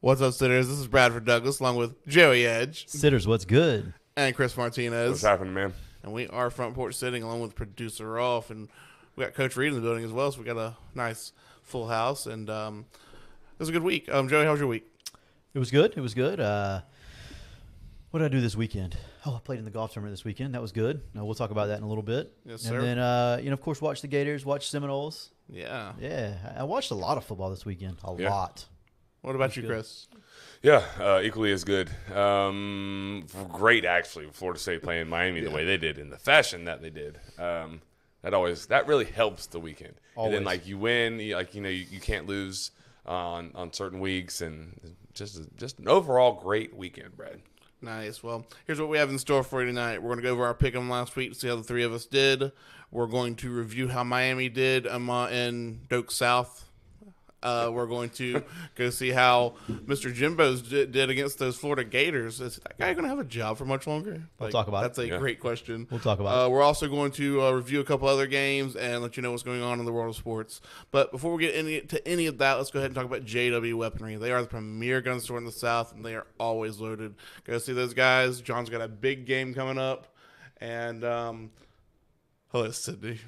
What's up, sitters? This is Bradford Douglas along with Joey Edge Sitters, what's good? and Chris Martinez. What's happening, man? And we are front porch sitting along with producer Rolf, and we got Coach Reed in the building as well, so we got a nice full house, and it was a good week. Joey, how was your week? It was good. It was good. What did I do this weekend? Oh, I played in the golf tournament this weekend. That was good. We'll talk about that in a little bit. Yes, sir. And then, of course, watch the Gators, watch Seminoles. Yeah. Yeah, I watched a lot of football this weekend. A lot. What about you, good. Chris? Yeah, equally as good. Great, actually, Florida State playing Miami the way they did in the fashion that they did. That really helps the weekend. Always. And then you win, you can't lose on certain weeks, and just an overall great weekend, Brad. Nice. Well, here's what we have in store for you tonight. We're going to go over our pick 'em last week to see how the three of us did. We're going to review how Miami did in Doak South. We're going to go see how Mr. Jimbo's did against those Florida Gators. Is that guy going to have a job for much longer? We'll talk about That's a great question. We'll talk about it. We're also going to review a couple other games and let you know what's going on in the world of sports. But before we get to any of that, let's go ahead and talk about JW Weaponry. They are the premier gun store in the South, and they are always loaded. Go see those guys. John's got a big game coming up. And hello, Sydney.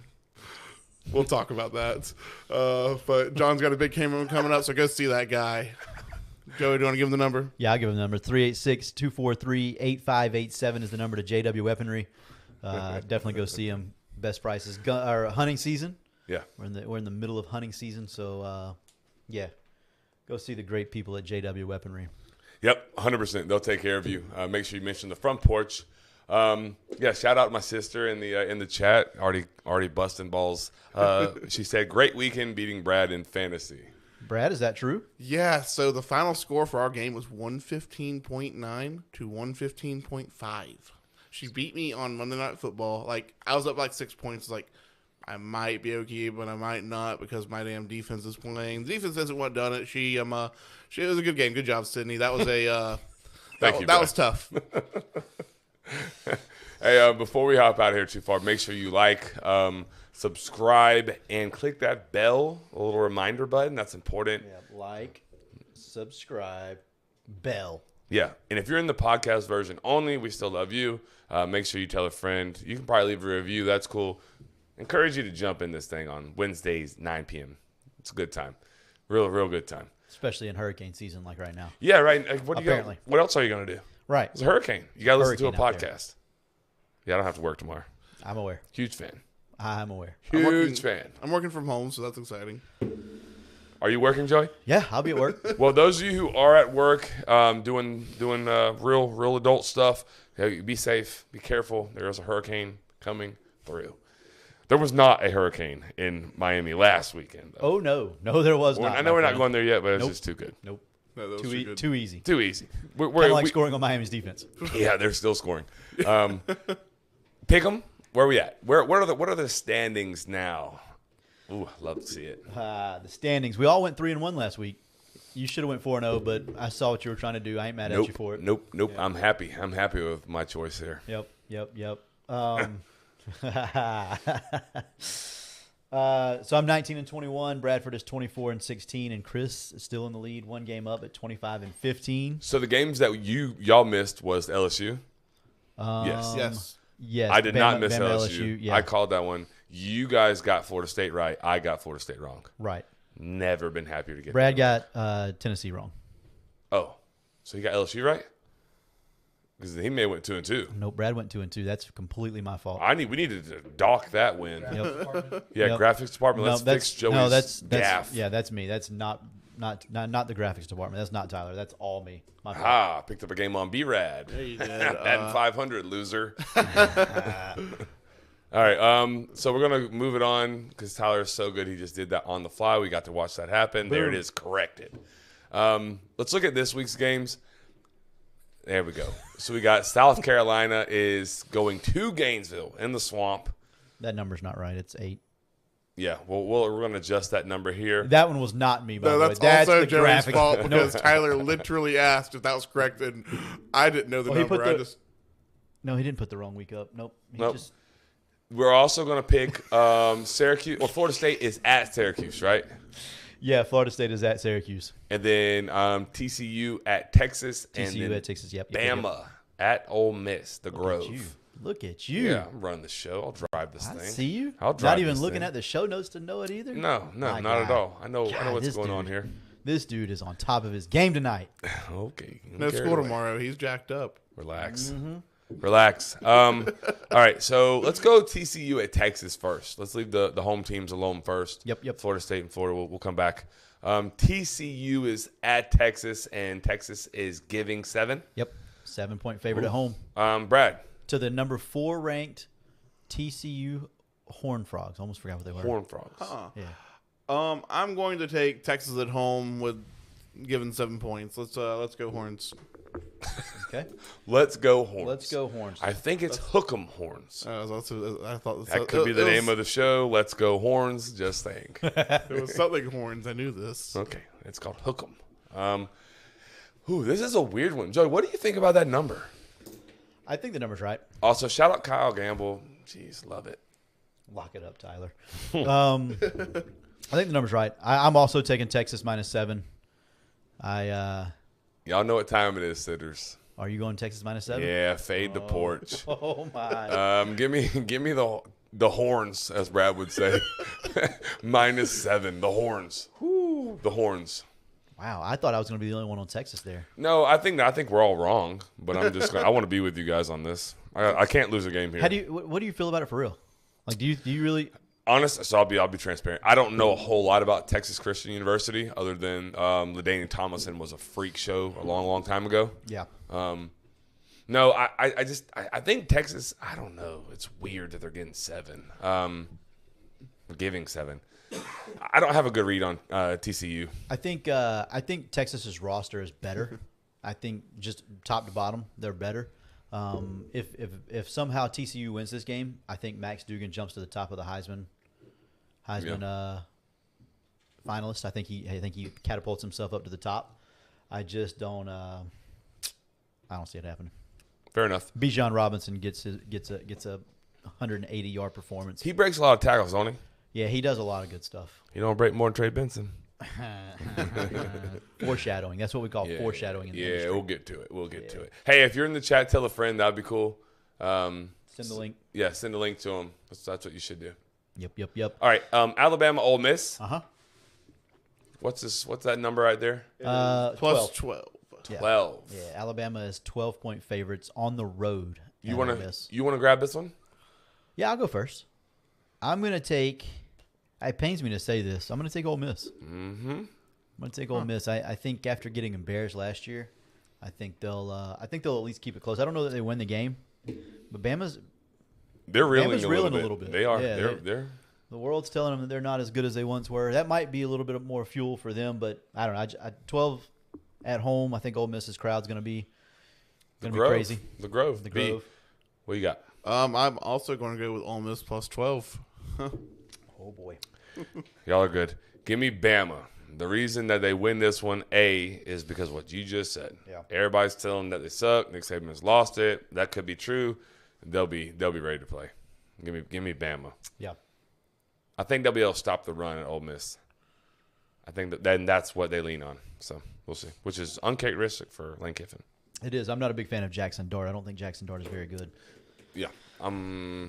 We'll talk about that. But John's got a big game coming up, so go see that guy. Joey, do you want to give him the number? Yeah, I'll give him the number. 386-243-8587 is the number to JW Weaponry. Definitely go see him. Best prices. Hunting season. Yeah. We're in the middle of hunting season, so go see the great people at JW Weaponry. Yep, 100%. They'll take care of you. Make sure you mention the front porch. Shout out to my sister in the chat. Already busting balls. She said, "Great weekend beating Brad in fantasy." Brad, is that true? Yeah, so the final score for our game was 115.9 to 115.5. She beat me on Monday Night Football. I was up 6 points. I might be okay, but I might not because my damn defense is playing. The defense hasn't what done it. It was a good game. Good job, Sydney. That was a that was tough. Hey, before we hop out of here too far, make sure you subscribe, and click that bell, a little reminder button. That's important. Yeah, subscribe, bell. Yeah, and if you're in the podcast version only, we still love you. Make sure you tell a friend. You can probably leave a review. That's cool. Encourage you to jump in this thing on Wednesdays, 9 p.m. It's a good time. Real good time. Especially in hurricane season like right now. Yeah, right. What else are you going to do? Right. It's a hurricane. You got to listen to a Hurricane out podcast. Yeah, I don't have to work tomorrow. I'm aware. Huge fan. I'm aware. Huge fan. I'm working from home, so that's exciting. Are you working, Joey? Yeah, I'll be at work. Well, those of you who are at work doing real adult stuff, be safe, be careful. There is a hurricane coming through. There was not a hurricane in Miami last weekend, though. Oh, no, there was not. I know we're not going there yet, but it's just too good. Nope. No, that was Too easy. Too easy. Kind of like scoring on Miami's defense. Yeah, they're still scoring. Pick 'em. Where are we at? What are the standings now? Ooh, I'd love to see it. The standings. We all went 3-1 last week. You should have went 4-0, but I saw what you were trying to do. I ain't mad at you for it. Nope. Yeah. I'm happy. I'm happy with my choice here. Yep. So I'm 19-21. Bradford is 24-16, and Chris is still in the lead, one game up at 25-15. So the games that y'all missed was LSU. Yes. Yes. I did not miss Bama, LSU. Yeah. I called that one. You guys got Florida State right. I got Florida State wrong. Right. Never been happier to get Brad that got Tennessee wrong. Oh, so you got LSU right? Because he may have went 2-2. No, Brad went 2-2. That's completely my fault. We needed to dock that win. Yep. Yeah, Yep. graphics department. Let's fix Joey's that's gaff. Yeah, that's me. That's not the graphics department. That's not Tyler. That's all me. My fault. Ah, picked up a game on B-Rad. Yeah, you did. Madden 500, loser. All right, so we're going to move it on because Tyler is so good. He just did that on the fly. We got to watch that happen. There it is, corrected. Let's look at this week's games. There we go. So we got South Carolina is going to Gainesville in the swamp. That number's not right. It's 8. Yeah, well, we're going to adjust that number here. That one was not me, by No, the way. that's also the Joey's graphic. fault because Tyler literally asked if that was correct, and I didn't know the number. No, he didn't put the wrong week up. Nope. Nope. We're also going to pick Syracuse, or Florida State is at Syracuse, right? Yeah, Florida State is at Syracuse. And then TCU at Texas. and TCU then at Texas. Yep. Bama at Ole Miss, the Look Grove. at you. Look at you. Yeah, I'm running the show. I'll drive this I thing. see you. I'll drive Not even this looking thing. at the show notes to know it either. No, My not at God. all. I know God, what's this going on dude. here. This dude is on top of his game tonight. Okay. No carry school away. tomorrow. He's jacked up. Relax. Mm-hmm. Relax. All right, so let's go TCU at Texas first. Let's leave the home teams alone first. Yep. Florida State and Florida. We'll come back. TCU is at Texas, and Texas is giving 7. Yep. 7-point favorite at home Brad, to the number 4 ranked TCU Horned Frogs. Almost forgot what they were. Horned Frogs. Yeah. I'm going to take Texas at home with given 7 points. Let's go Horns. Okay. Let's go Horns. Let's go Horns. I think it's Hook'em Horns. I thought That could be the name of the show. Let's go Horns. Just think. It was something Horns. I knew this. Okay, it's called Hook'em. This is a weird one. Joey, what do you think about that number? I think the number's right. Also, shout out Kyle Gamble. Jeez, love it. Lock it up, Tyler. I think the number's right. I'm also taking Texas -7. Y'all know what time it is, sitters. Are you going Texas -7? Yeah, fade the porch. Oh my. Give me the horns, as Brad would say. -7. The horns. The horns. Wow, I thought I was going to be the only one on Texas there. No, I think we're all wrong, but I'm just I want to be with you guys on this. I can't lose a game here. What do you feel about it for real? Like, do you really? Honest, so I'll be transparent. I don't know a whole lot about Texas Christian University other than LaDainian Tomlinson was a freak show a long time ago. Yeah. No, I think Texas. I don't know. It's weird that they're getting 7. Giving 7. I don't have a good read on TCU. I think Texas's roster is better. I think just top to bottom, they're better. If somehow TCU wins this game, I think Max Duggan jumps to the top of the Heisman finalist. I think he catapults himself up to the top. I just don't. I don't see it happening. Fair enough. Bijan Robinson gets a 180-yard performance. He breaks a lot of tackles, don't he? Yeah, he does a lot of good stuff. He don't break more than Trey Benson. Foreshadowing. That's what we call foreshadowing in the industry. We'll get to it. We'll get to it. Hey, if you're in the chat, tell a friend. That'd be cool. Send the link. Yeah, send a link to him. That's what you should do. Yep. All right, Alabama, Ole Miss. Uh-huh. What's that number right there? Plus 12. Yeah. 12. Yeah, Alabama is 12-point favorites on the road. You at want Ole Miss. to grab this one? Yeah, I'll go first. I'm going to take – it pains me to say this. I'm going to take Ole Miss. Mm-hmm. I'm going to take Ole Miss. I think after getting embarrassed last year, I think they'll at least keep it close. I don't know that they win the game, but They're reeling, Bama's a little bit. They are. Yeah, they're the world's telling them that they're not as good as they once were. That might be a little bit more fuel for them, but I don't know. 12 at home, I think Ole Miss's crowd's going to be crazy. The Grove. The B. Grove. What you got? I'm also going to go with Ole Miss plus 12. Oh, boy. Y'all are good. Give me Bama. The reason that they win this one, A, is because what you just said. Yeah. Everybody's telling them that they suck. Nick Saban has lost it. That could be true. They'll be ready to play. Give me Bama. Yeah. I think they'll be able to stop the run at Ole Miss. I think that's what they lean on. So we'll see, which is uncharacteristic for Lane Kiffin. It is. I'm not a big fan of Jackson Dart. I don't think Jackson Dart is very good. Yeah.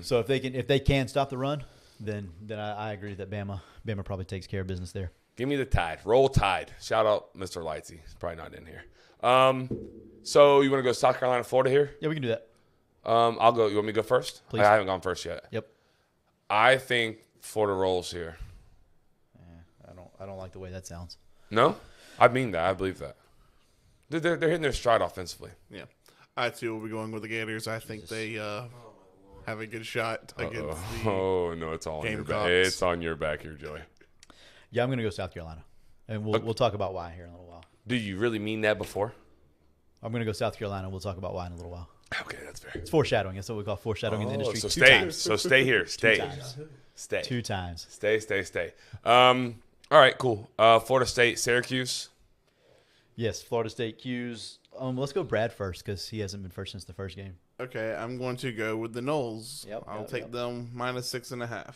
So if they can stop the run, then I agree that Bama probably takes care of business there. Give me the Tide. Roll Tide. Shout out Mr. Lightsey. He's probably not in here. So you want to go South Carolina, Florida here? Yeah, we can do that. I'll go. You want me to go first? Please. I haven't gone first yet. Yep. I think Florida rolls here. I don't like the way that sounds. No? I mean that. I believe that. They're hitting their stride offensively. Yeah. I, too, will be going with the Gators. I think they have a good shot against the Oh, no, it's all on your back. Gamecocks. It's on your back here, Joey. Yeah, I'm going to go South Carolina, and we'll talk about why here in a little while. Do you really mean that before? I'm going to go South Carolina. We'll talk about why in a little while. Okay, that's fair. It's foreshadowing. That's what we call foreshadowing in the industry. So Two stay. times. So stay here. Stay. times. Stay. 2 times. Stay. All right, cool. Florida State, Syracuse. Yes, Florida State Q's. Let's go Brad first because he hasn't been first since the first game. Okay, I'm going to go with the Noles. Yep, I'll yep, take yep. them -6.5.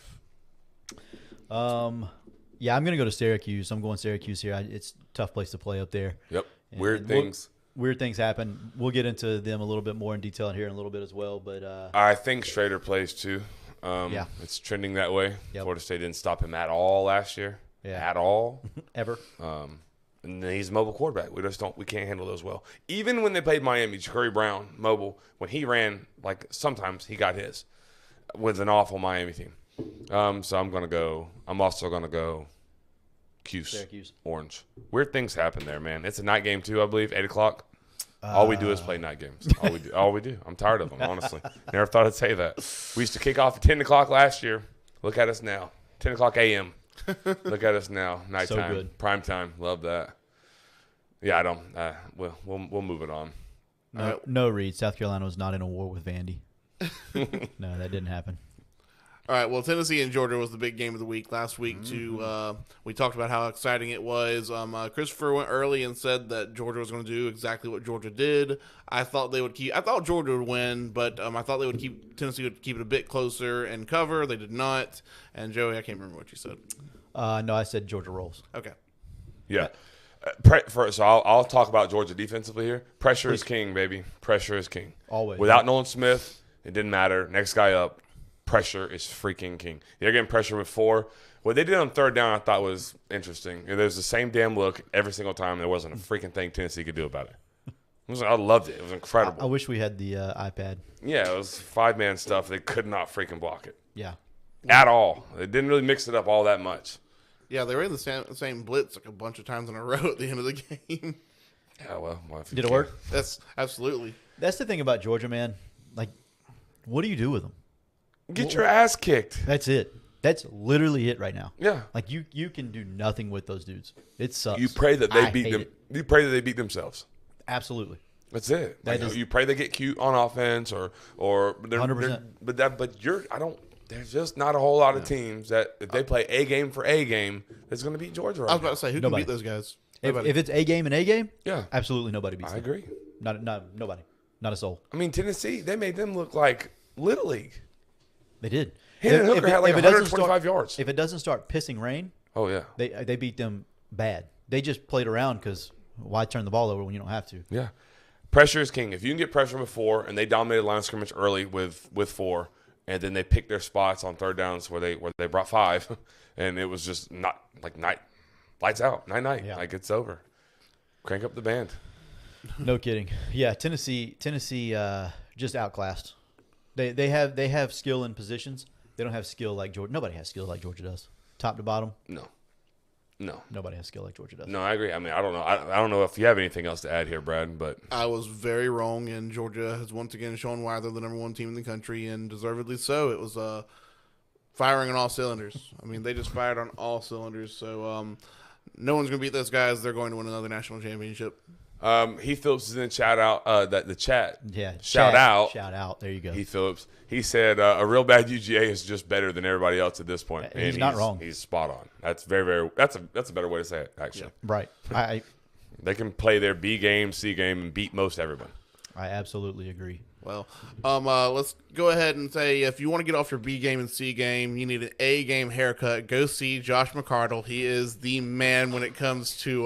Yeah, I'm going to go to Syracuse. I'm going Syracuse here. It's a tough place to play up there. Yep. And Weird things. Weird things happen. We'll get into them a little bit more in detail here in a little bit as well. But I think Schrader plays too. Yeah. It's trending that way. Yep. Florida State didn't stop him at all last year. Yeah. At all. ever. And he's a mobile quarterback. We can't handle those well. Even when they played Miami, Curry Brown, mobile, when he ran, like sometimes he got his with an awful Miami team. So I'm also going to go Syracuse. Orange. Weird things happen there, man. It's a night game too, I believe, 8 o'clock. All we do is play night games. All we do. I'm tired of them, honestly. Never thought I'd say that. We used to kick off at 10 o'clock last year. Look at us now. 10 o'clock a.m. Look at us now. Nighttime. So good. Prime time. Love that. Yeah, I don't. We'll move it on. No, Reed. South Carolina was not in a war with Vandy. No, that didn't happen. All right, well, Tennessee and Georgia was the big game of the week last week. We talked about how exciting it was. Christopher went early and said that Georgia was going to do exactly what Georgia did. I thought Georgia would win, but I thought Tennessee would keep it a bit closer and cover. They did not. And Joey, I can't remember what you said. No, I said Georgia rolls. Okay. Yeah. So I'll talk about Georgia defensively here. Pressure is king, baby. Pressure is king. Always. Without Nolan Smith, it didn't matter. Next guy up. Pressure is freaking king. They're getting pressure with 4. What they did on third down I thought was interesting. There's the same damn look every single time. There wasn't a freaking thing Tennessee could do about it. I loved it. It was incredible. I wish we had the iPad. Yeah, it was 5-man stuff. They could not freaking block it. Yeah. At all. They didn't really mix it up all that much. Yeah, they were in the same blitz like a bunch of times in a row at the end of the game. Yeah, well if you Did it can. work? That's absolutely. That's the thing about Georgia, man. Like, what do you do with them? Get your ass kicked. That's it. That's literally it right now. Yeah. Like you can do nothing with those dudes. It sucks. You pray that they I beat hate them. it. You pray that they beat themselves. Absolutely. That's it. That You pray they get cute on offense or 100%. There's just not a whole lot of teams that if they play a game for a game that's going to beat Georgia. Right I was about to say, who Nobody. can beat those guys? If it's a game and a game, Yeah. absolutely nobody beats I them. agree. Not nobody. Not a soul. I mean, Tennessee, they made them look like Little League. They did. Hendon Hooker had like it doesn't 125 yards. If it doesn't start pissing rain, Oh, yeah. they beat them bad. They just played around because why turn the ball over when you don't have to? Yeah. Pressure is king. If you can get pressure with 4 and they dominated line of scrimmage early with 4 and then they picked their spots on third downs where they brought 5 and it was just not like lights out, night. Yeah. Like it's over. Crank up the band. No kidding. Yeah, Tennessee just outclassed. They have skill in positions. They don't have skill like Georgia. Nobody has skill like Georgia does. Top to bottom, No. nobody has skill like Georgia does. No, I agree. I mean, I don't know. I don't know if you have anything else to add here, Brad, but I was very wrong, and Georgia has once again shown why they're the number 1 team in the country, and deservedly so. It was firing on all cylinders. I mean, they just fired on all cylinders. So no one's going to beat those guys. They're going to win another national championship. Heath Phillips is in the chat. Yeah. Shout out. Shout out. There you go. Heath Phillips. He said a real bad UGA is just better than everybody else at this point. He's not wrong. He's spot on. That's very that's a better way to say it, actually. Right. I They can play their B game, C game, and beat most everyone. absolutely agree. Well, let's go ahead and say if you want to get off your B game and C game, you need an A game haircut. Go see Josh McCardle. He is the man when it comes to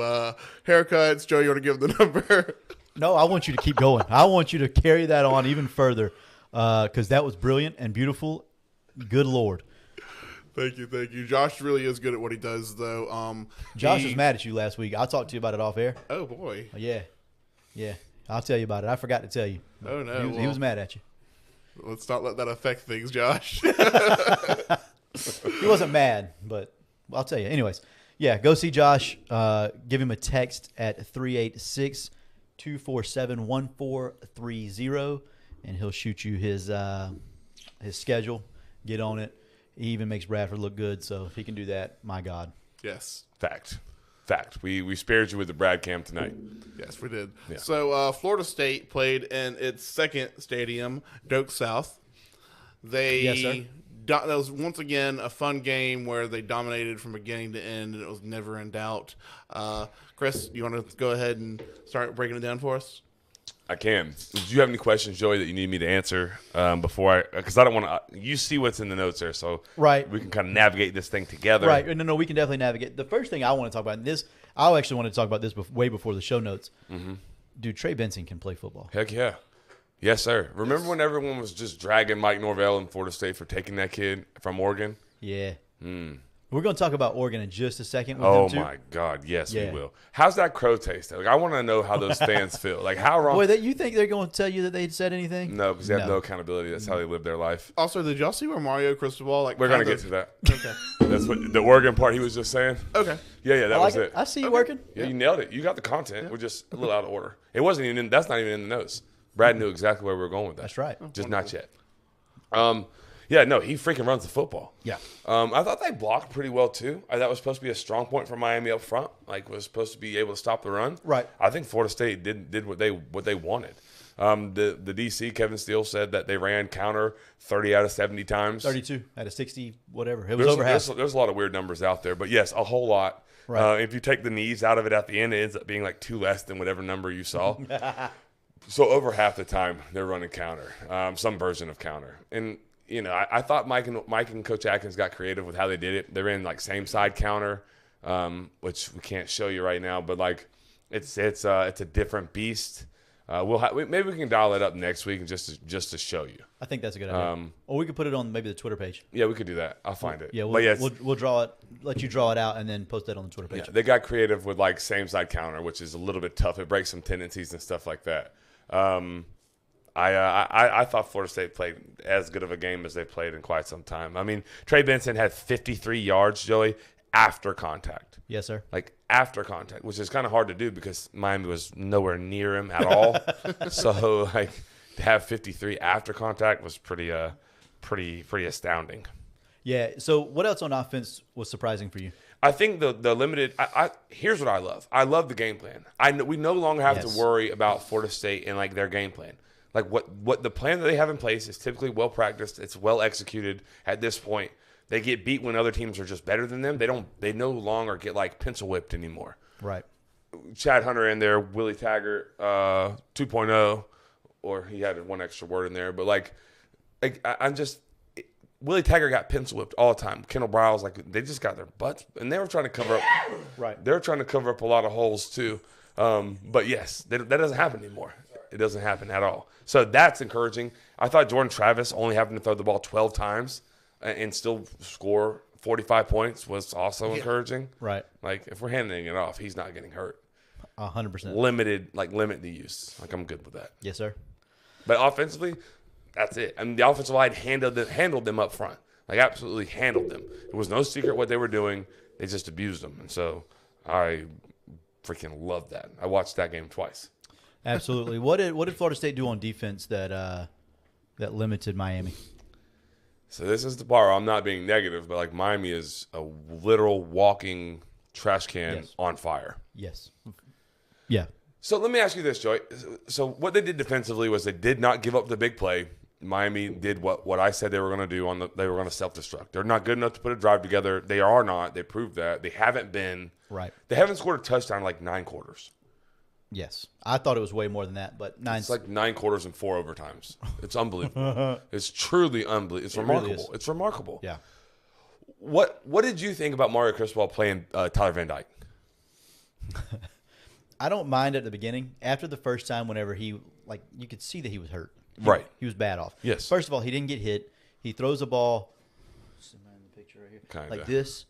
haircuts. Joe, you want to give the number? No, I want you to keep going. I want you to carry that on even further because that was brilliant and beautiful. Good Lord. Thank you. Josh really is good at what he does, though. Josh was mad at you last week. I'll talk to you about it off air. Oh, boy. Yeah. I'll tell you about it. I forgot to tell you. Oh, no. He was mad at you. Let's not let that affect things, Josh. He wasn't mad, but I'll tell you. Anyways, yeah, go see Josh. Give him a text at 386-247-1430, and he'll shoot you his schedule. Get on it. He even makes Bradford look good, so if he can do that, my God. Yes. Fact. We spared you with the Brad Cam tonight. Yes, we did. Yeah. So Florida State played in its second stadium, Doak South. Yes, sir. That was once again a fun game where they dominated from beginning to end, and it was never in doubt. Chris, you want to go ahead and start breaking it down for us? I can. Do you have any questions, Joey, that you need me to answer before because I don't want to. You see what's in the notes there, so Right. we can kind of navigate this thing together. Right. No, we can definitely navigate. The first thing I want to talk about, and this, I actually want to talk about this way before the show notes. Mm-hmm. Dude, Trey Benson can play football. Heck yeah. Yes, sir. Remember when everyone was just dragging Mike Norvell in Florida State for taking that kid from Oregon? Yeah. We're going to talk about Oregon in just a second with Oh, them too. my God. Yes, Yeah. we will. How's that crow taste? Like, I want to know how those fans feel. Like, how wrong? Boy, you think they're going to tell you that they said anything? No, because they have no accountability. That's how they live their life. Also, did y'all see where Mario Cristobal like? We're going to get to that. Okay. That's what the Oregon part he was just saying. Okay. Yeah, that was it. I see you working. Yeah, you nailed it. You got the content. We're just a little out of order. It wasn't even. That's not even in the notes. Brad knew exactly where we were going with that. That's right. Just not yet. Yeah, no, he freaking runs the football. Yeah. I thought they blocked pretty well too. That was supposed to be a strong point for Miami up front. Like, was supposed to be able to stop the run. Right. I think Florida State did what they wanted. The DC Kevin Steele said that they ran counter 30 out of 70 times. 32 out of 60, whatever. It was over half. There's a lot of weird numbers out there, but yes, a whole lot. Right. If you take the knees out of it at the end, it ends up being like 2 less than whatever number you saw. So over half the time they're running counter, some version of counter. And you know, I thought Mike and Coach Atkins got creative with how they did it. They ran like same side counter, which we can't show you right now, but like it's a different beast. Maybe we can dial it up next week and just to show you. I think that's a good idea. Or we could put it on maybe the Twitter page. Yeah, we could do that. I'll find it. Yeah, But we'll draw it. Let you draw it out and then post that on the Twitter page. yeah, they got creative with like same side counter, which is a little bit tough. It breaks some tendencies and stuff like that. I thought Florida State played as good of a game as they played in quite some time. I mean, Trey Benson had 53 yards, Joey, after contact. Yes, sir. Like after contact, which is kind of hard to do because Miami was nowhere near him at all. So like to have 53 after contact was pretty astounding. Yeah. So what else on offense was surprising for you? I think the limited. Here's what I love. I love the game plan. We no longer have to worry about Florida State and like their game plan. Like what the plan that they have in place is typically well practiced. It's well executed at this point. They get beat when other teams are just better than them. They no longer get like pencil whipped anymore. Right. Chad Hunter in there, Willie Taggart 2.0, or he had one extra word in there. But Willie Taggart got pencil whipped all the time. Kendall Briles, like they just got their butts, and they were trying to cover up. Right. They're trying to cover up a lot of holes too. But yes, that doesn't happen anymore. It doesn't happen at all. So that's encouraging. I thought Jordan Travis only having to throw the ball 12 times and still score 45 points was also encouraging. Right. Like if we're handing it off, he's not getting hurt. 100%. Limit the use. Like I'm good with that. Yes, sir. But offensively, that's it. I mean, the offensive line handled them up front. Like absolutely handled them. It was no secret what they were doing. They just abused them. And so I freaking love that. I watched that game twice. Absolutely. What did Florida State do on defense that limited Miami? So this is the part where I'm not being negative, but like Miami is a literal walking trash can on fire. Yes. Yeah. So let me ask you this, Joey. So what they did defensively was they did not give up the big play. Miami did what I said they were going to do. They were going to self-destruct. They're not good enough to put a drive together. They are not. They proved that. They haven't been. Right. They haven't scored a touchdown in like 9 quarters. Yes. I thought it was way more than that, but 9. It's like 9 quarters and 4 overtimes. It's unbelievable. It's truly unbelievable. It's remarkable. Really is. It's remarkable. Yeah. What did you think about Mario Cristobal playing Tyler Van Dyke? I don't mind at the beginning. After the first time, whenever you could see that he was hurt. Right. He was bad off. Yes. First of all, he didn't get hit. He throws the ball in the picture right here, Kinda. like this,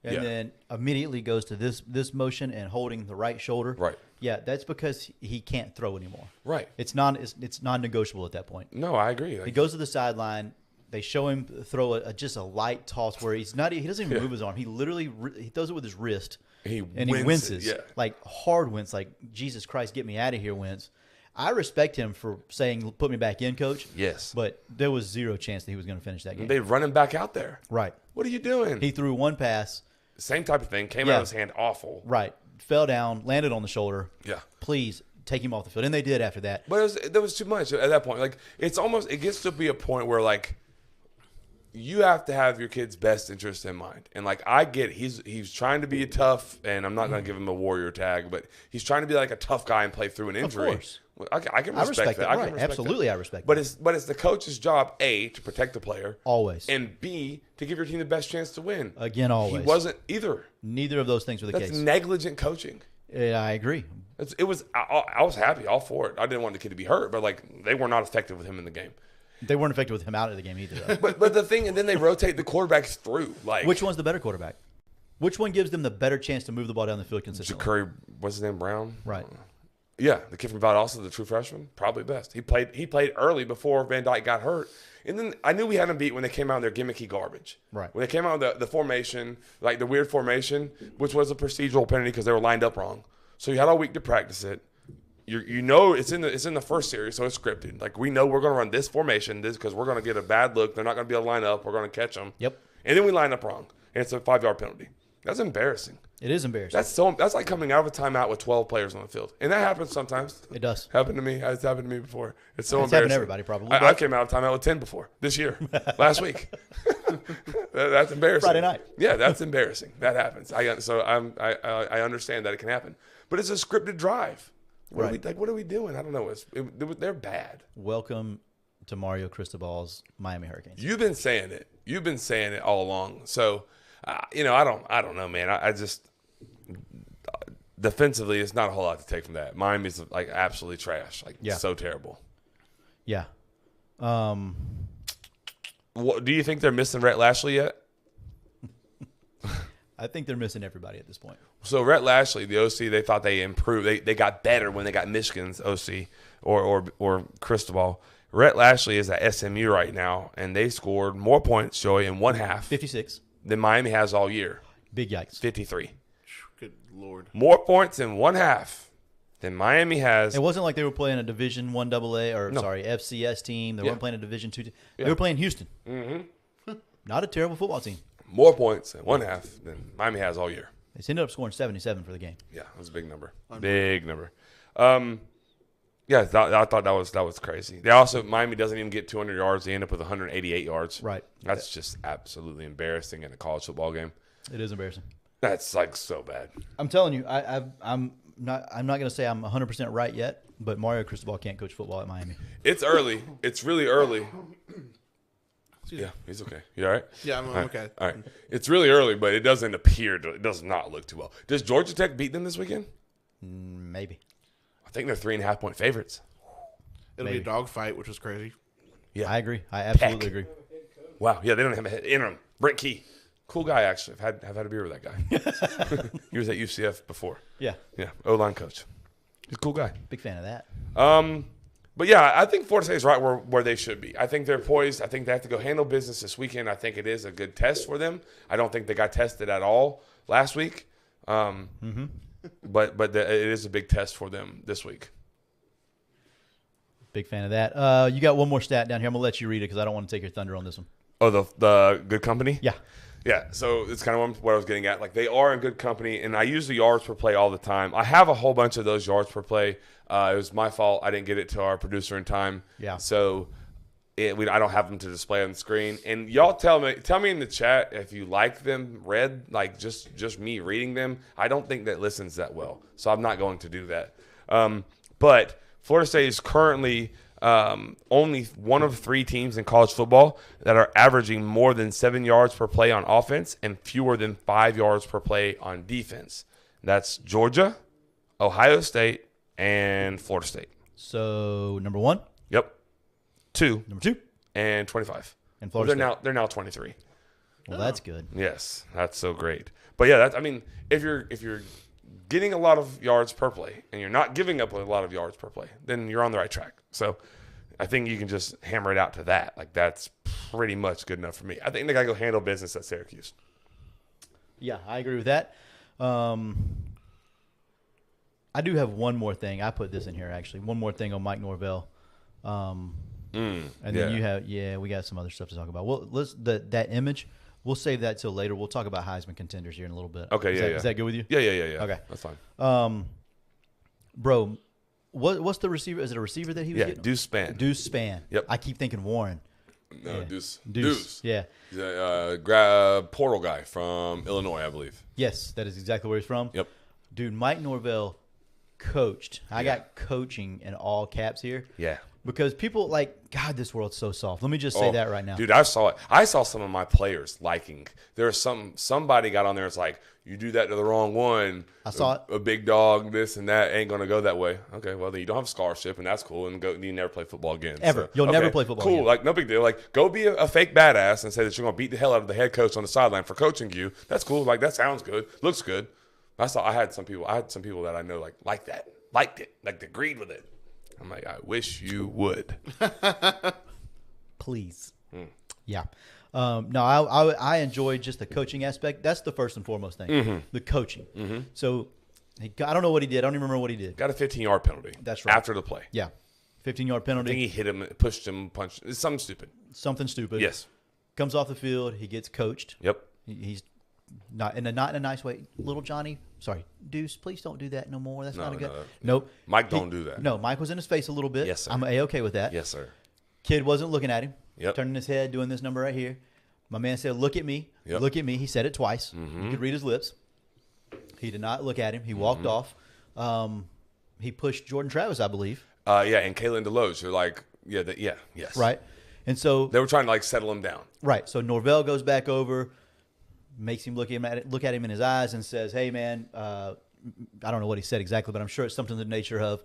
and then immediately goes to this motion and holding the right shoulder. Right. Yeah, that's because he can't throw anymore. Right. It's non-negotiable at that point. No, I agree. He goes to the sideline. They show him throw just a light toss where he doesn't even move his arm. He literally he throws it with his wrist. He winces. Yeah. Like hard wince. Like Jesus Christ, get me out of here wince. I respect him for saying, "Put me back in, coach." Yes. But there was zero chance that he was going to finish that game. They run him back out there. Right. What are you doing? He threw one pass. Same type of thing. Came out of his hand awful. Right. Fell down, landed on the shoulder. Yeah. Please take him off the field. And they did after that. But there was too much at that point. Like it gets to be a point where like you have to have your kid's best interest in mind. And like I get he's trying to be tough, and I'm not going to give him a warrior tag, but he's trying to be like a tough guy and play through an injury. Of course. Well, I can respect that. I can Right. respect Absolutely, that. I respect But that. it's the coach's job, A, to protect the player, Always. and B, to give your team the best chance to win. Again, always. He wasn't either. Neither of those things were the That's case. negligent coaching. Yeah, I agree. It was. I was happy, all for it. I didn't want the kid to be hurt, but like they were not effective with him in the game. They weren't effective with him out of the game either. Though. But the thing, and then they rotate the quarterbacks through. Like Which one's the better quarterback? Which one gives them the better chance to move the ball down the field consistently? Curry, what's his name, Brown? Right. Yeah, the kid from Valdosta, the true freshman, probably best. He played early before Van Dyke got hurt. And then I knew we had him beat when they came out in their gimmicky garbage. Right. When they came out with the formation, like the weird formation, which was a procedural penalty because they were lined up wrong. So you had all week to practice it. You know it's in the first series, so it's scripted. Like we know we're going to run this formation because we're going to get a bad look. They're not going to be able to line up. We're going to catch them. Yep. And then we line up wrong, and it's a 5-yard penalty. That's embarrassing. It is embarrassing. That's like coming out of a timeout with 12 players on the field, and that happens sometimes. It does. Happened to me. It's happened to me before. It's so It's happened embarrassing. to everybody probably, I but- came out of timeout with 10 before this year, last week. That's embarrassing. Friday night. Yeah, that's embarrassing. That happens. I understand that it can happen, but it's a scripted drive. Right. What are we doing? I don't know. They're bad. Welcome to Mario Cristobal's Miami Hurricanes. You've been saying it. You've been saying it all along. So, I don't know, man. I just defensively, it's not a whole lot to take from that. Miami's like absolutely trash. Like so terrible. Yeah. What, do you think they're missing Rhett Lashley yet? I think they're missing everybody at this point. So Rhett Lashley, the OC, they thought they improved. They got better when they got Michigan's OC or Cristobal. Rhett Lashley is at SMU right now, and they scored more points, Joey, in one half 56. than Miami has all year. Big yikes. 53. Good Lord. More points in one half than Miami has. It wasn't like they were playing a Division 1 AA or FCS team. They weren't playing a Division 2 team. They were playing Houston. Mm-hmm. Not a terrible football team. More points in one half than Miami has all year. They ended up scoring 77 for the game. Yeah, it was a big number. Big number. Yeah, I thought that was crazy. They also Miami doesn't even get 200 yards. They end up with 188 yards. Right. That's just absolutely embarrassing in a college football game. It is embarrassing. That's like so bad. I'm telling you, I'm not going to say I'm 100% right yet, but Mario Cristobal can't coach football at Miami. It's early. It's really early. Yeah, he's okay. You all right? Yeah, I'm okay. All right. It's really early, but it doesn't appear to. It does not look too well. Does Georgia Tech beat them this weekend? Maybe. I think they're 3.5-point favorites. It'll be a dogfight, which is crazy. Yeah, I agree. I absolutely Heck. agree. Wow. Yeah, they don't have a head interim. Brent Key, cool guy actually. I've had a beer with that guy. He was at UCF before. Yeah. Yeah, O-line coach. He's a cool guy. Big fan of that. But yeah, I think Florida State is right where they should be. I think they're poised. I think they have to go handle business this weekend. I think it is a good test for them. I don't think they got tested at all last week. But it is a big test for them this week. Big fan of that. You got one more stat down here. I'm going to let you read it because I don't want to take your thunder on this one. Oh, the good company? Yeah. Yeah, so it's kind of what I was getting at. Like, they are in good company, and I use the yards per play all the time. I have a whole bunch of those yards per play. It was my fault. I didn't get it to our producer in time. Yeah. So I don't have them to display on the screen. And y'all tell me in the chat if you like them read, like just me reading them. I don't think that listens that well, so I'm not going to do that. But Florida State is currently only one of 3 teams in college football that are averaging more than 7 yards per play on offense and fewer than 5 yards per play on defense. That's Georgia, Ohio State, and Florida State. So, number 1. Yep. 2 Number 2. and 25. And Florida They're now 23. Well, that's good. Yes, that's so great. But yeah, if you're getting a lot of yards per play and you're not giving up a lot of yards per play, then you're on the right track. So I think you can just hammer it out to that. Like, that's pretty much good enough for me. I think they got to go handle business at Syracuse. Yeah, I agree with that. I do have one more thing. I put this in here, actually. One more thing on Mike Norvell. And then you have, we got some other stuff to talk about. Well, that image, we'll save that till later. We'll talk about Heisman contenders here in a little bit. Okay, Is that good with you? Yeah. Okay. That's fine. Bro, what's the receiver? Is it a receiver that he was getting? Deuce Spann. Deuce Spann. Yep. I keep thinking Warren. No, Yeah. Deuce. Deuce. Yeah. He's a portal guy from Illinois, I believe. Yes, that is exactly where he's from. Yep. Dude, Mike Norvell coached. I got coaching in all caps here. Yeah. Because people like, God, this world's so soft. Let me just say that right now. Dude, I saw it. I saw some of my players liking. There's somebody got on there. It's like, you do that to the wrong one. I saw it. A big dog, this and that ain't gonna go that way. Okay, well then you don't have a scholarship, and that's cool. And you never play football again. Ever. You'll never play football Cool, again. like no big deal. Like go be a fake badass and say that you're gonna beat the hell out of the head coach on the sideline for coaching you. That's cool. Like that sounds good. Looks good. I had some people that I know like that, liked it, like agreed with it. I'm like, I wish you would. Please. Yeah. No, I enjoy just the coaching aspect. That's the first and foremost thing. The coaching. So I don't know what he did. I don't even remember what he did. Got a 15-yard penalty. That's right. After the play. Yeah. 15-yard I penalty. think he hit him, pushed him, punched. It's something stupid. Something stupid. Yes. Comes off the field. He gets coached. Yep. He's not in a nice way. Little Johnny, sorry, Deuce, please don't do that no more. That's not a good. Nope. Mike don't do that. No, Mike was in his face a little bit. Yes, sir. I'm A-okay with that. Yes, sir. Kid wasn't looking at him. Yep. Turning his head, doing this number right here. My man said, "Look at me. Yep. Look at me." He said it twice. You could read his lips. He did not look at him. He walked off. He pushed Jordan Travis, I believe. Yeah, and Kalen DeLoge are like, yes. Right. And so They were trying to like settle him down. right. So Norvell goes back over, makes him look at him in his eyes, and says, "Hey, man, I don't know what he said exactly, but I'm sure it's something to the nature of,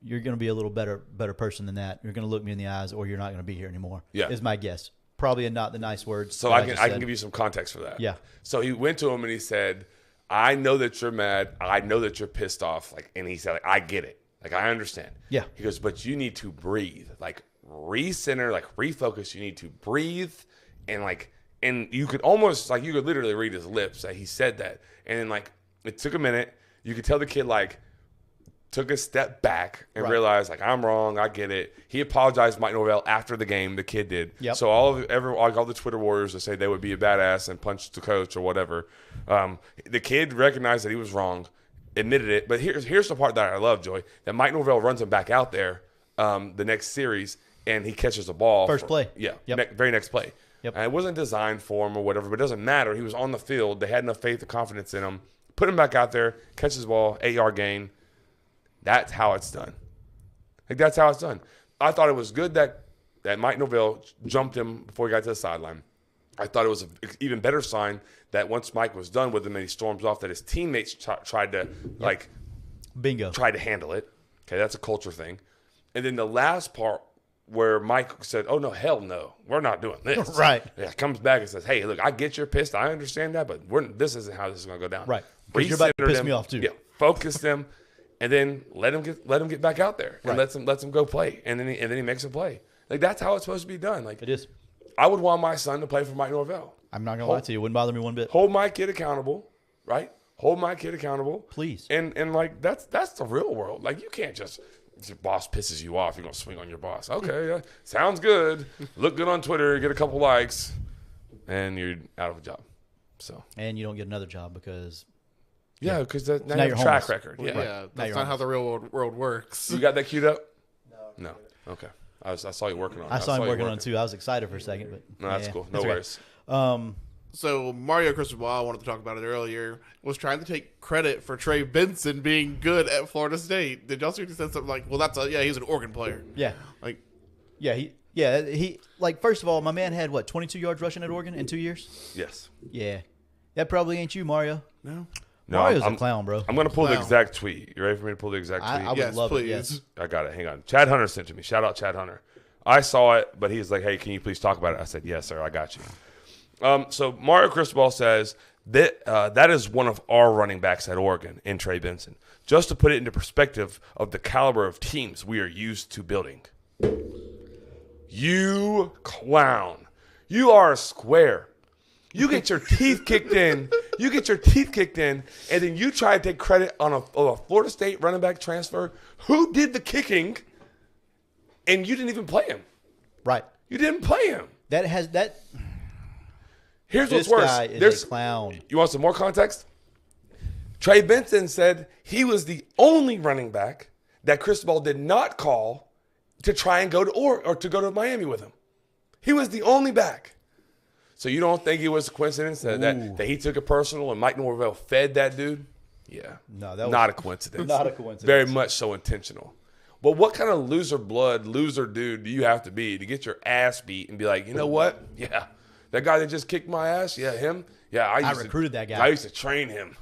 you're going to be a little better person than that. You're going to look me in the eyes, or you're not going to be here anymore." Yeah. Is my guess. Probably not the nice words. So that I just can said. give you some context for that. Yeah. So he went to him and he said, "I know that you're mad. I know that you're pissed off." Like, and he said, like, "I get it. Like, I understand." Yeah. He goes, "But you need to breathe. Like, recenter. Like, refocus. You need to breathe." And you could almost like you could literally read his lips that he said that. And then like it took a minute. You could tell the kid like took a step back and Right. realized like I'm wrong. I get it. He apologized to Mike Norvell after the game. The kid did. Yep. So all the Twitter warriors that say they would be a badass and punch the coach or whatever. The kid recognized that he was wrong, admitted it. But here's the part that I love, Joy. That Mike Norvell runs him back out there the next series and he catches the ball. First play. Yeah. Yep. Very next play. Yep. And it wasn't designed for him or whatever, but it doesn't matter. He was on the field. They had enough faith and confidence in him. Put him back out there, catches the ball, 8-yard gain. That's how it's done. Like, that's how it's done. I thought it was good that Mike Norvell jumped him before he got to the sideline. I thought it was an even better sign that once Mike was done with him and he storms off, that his teammates tried to, Bingo. tried to handle it. Okay, that's a culture thing. And then the last part where Mike said, "Oh, no, hell no. We're not doing this." Right. Yeah, comes back and says, "Hey, look, I get you're pissed. I understand that, but this isn't how this is going to go down." Right. 'Cause you're about to Recenter piss them. me off, too. Yeah, focus them, and then let him get back out there and Right. lets him go play, and then he makes a play. Like that's how it's supposed to be done. Like It is. I would want my son to play for Mike Norvell. I'm not going to lie to you. It wouldn't bother me one bit. Hold my kid accountable, right? Hold my kid accountable, Please. And like that's the real world. Like you can't just. If your boss pisses you off, you're gonna swing on your boss. Okay, yeah, sounds good. Look good on Twitter, get a couple likes, and you're out of a job. So And you don't get another job because yeah, because now you now have you're a track homeless. record. Yeah. Yeah, Now that's you're not how the real world works. You got that queued up? No. Okay. I saw you working on it. I saw him you working on it too. I was excited for a second, but No, that's yeah, cool. No okay. worries. So Mario Cristobal, I wanted to talk about it earlier, was trying to take credit for Trey Benson being good at Florida State. Did y'all see he said something like, "Well, he's an Oregon player." Yeah. Like, He like first of all, my man had what 22 yards rushing at Oregon in 2 years. Yes. Yeah, that probably ain't you, Mario. no. No, Mario's I'm a clown, bro. I'm gonna pull the Clown. exact tweet. You ready for me to pull the exact tweet? I would Yes, love please. it. Yes. I got it. Hang on. Chad Hunter sent it to me. Shout out Chad Hunter. I saw it, but he's like, "Hey, can you please talk about it?" I said, "Yes, sir. I got you." So Mario Cristobal says that is one of our running backs at Oregon in Trey Benson. Just to put it into perspective of the caliber of teams we are used to building. You clown. You are a square. You get your teeth kicked in. You get your teeth kicked in, and then you try to take credit on a Florida State running back transfer who did the kicking, and you didn't even play him. Right. You didn't play him. That. Here's This what's worse. guy is a clown. You want some more context? Trey Benson said he was the only running back that Cristobal did not call to try and go to or to go to Miami with him. He was the only back. So you don't think it was a coincidence that he took it personal and Mike Norvell fed that dude? Yeah. No, that was not a coincidence. Not a coincidence. Very much so intentional. But what kind of loser dude do you have to be to get your ass beat and be like, you know what? Yeah, that guy that just kicked my ass, yeah, him. Yeah, I recruited that guy. I used to train him.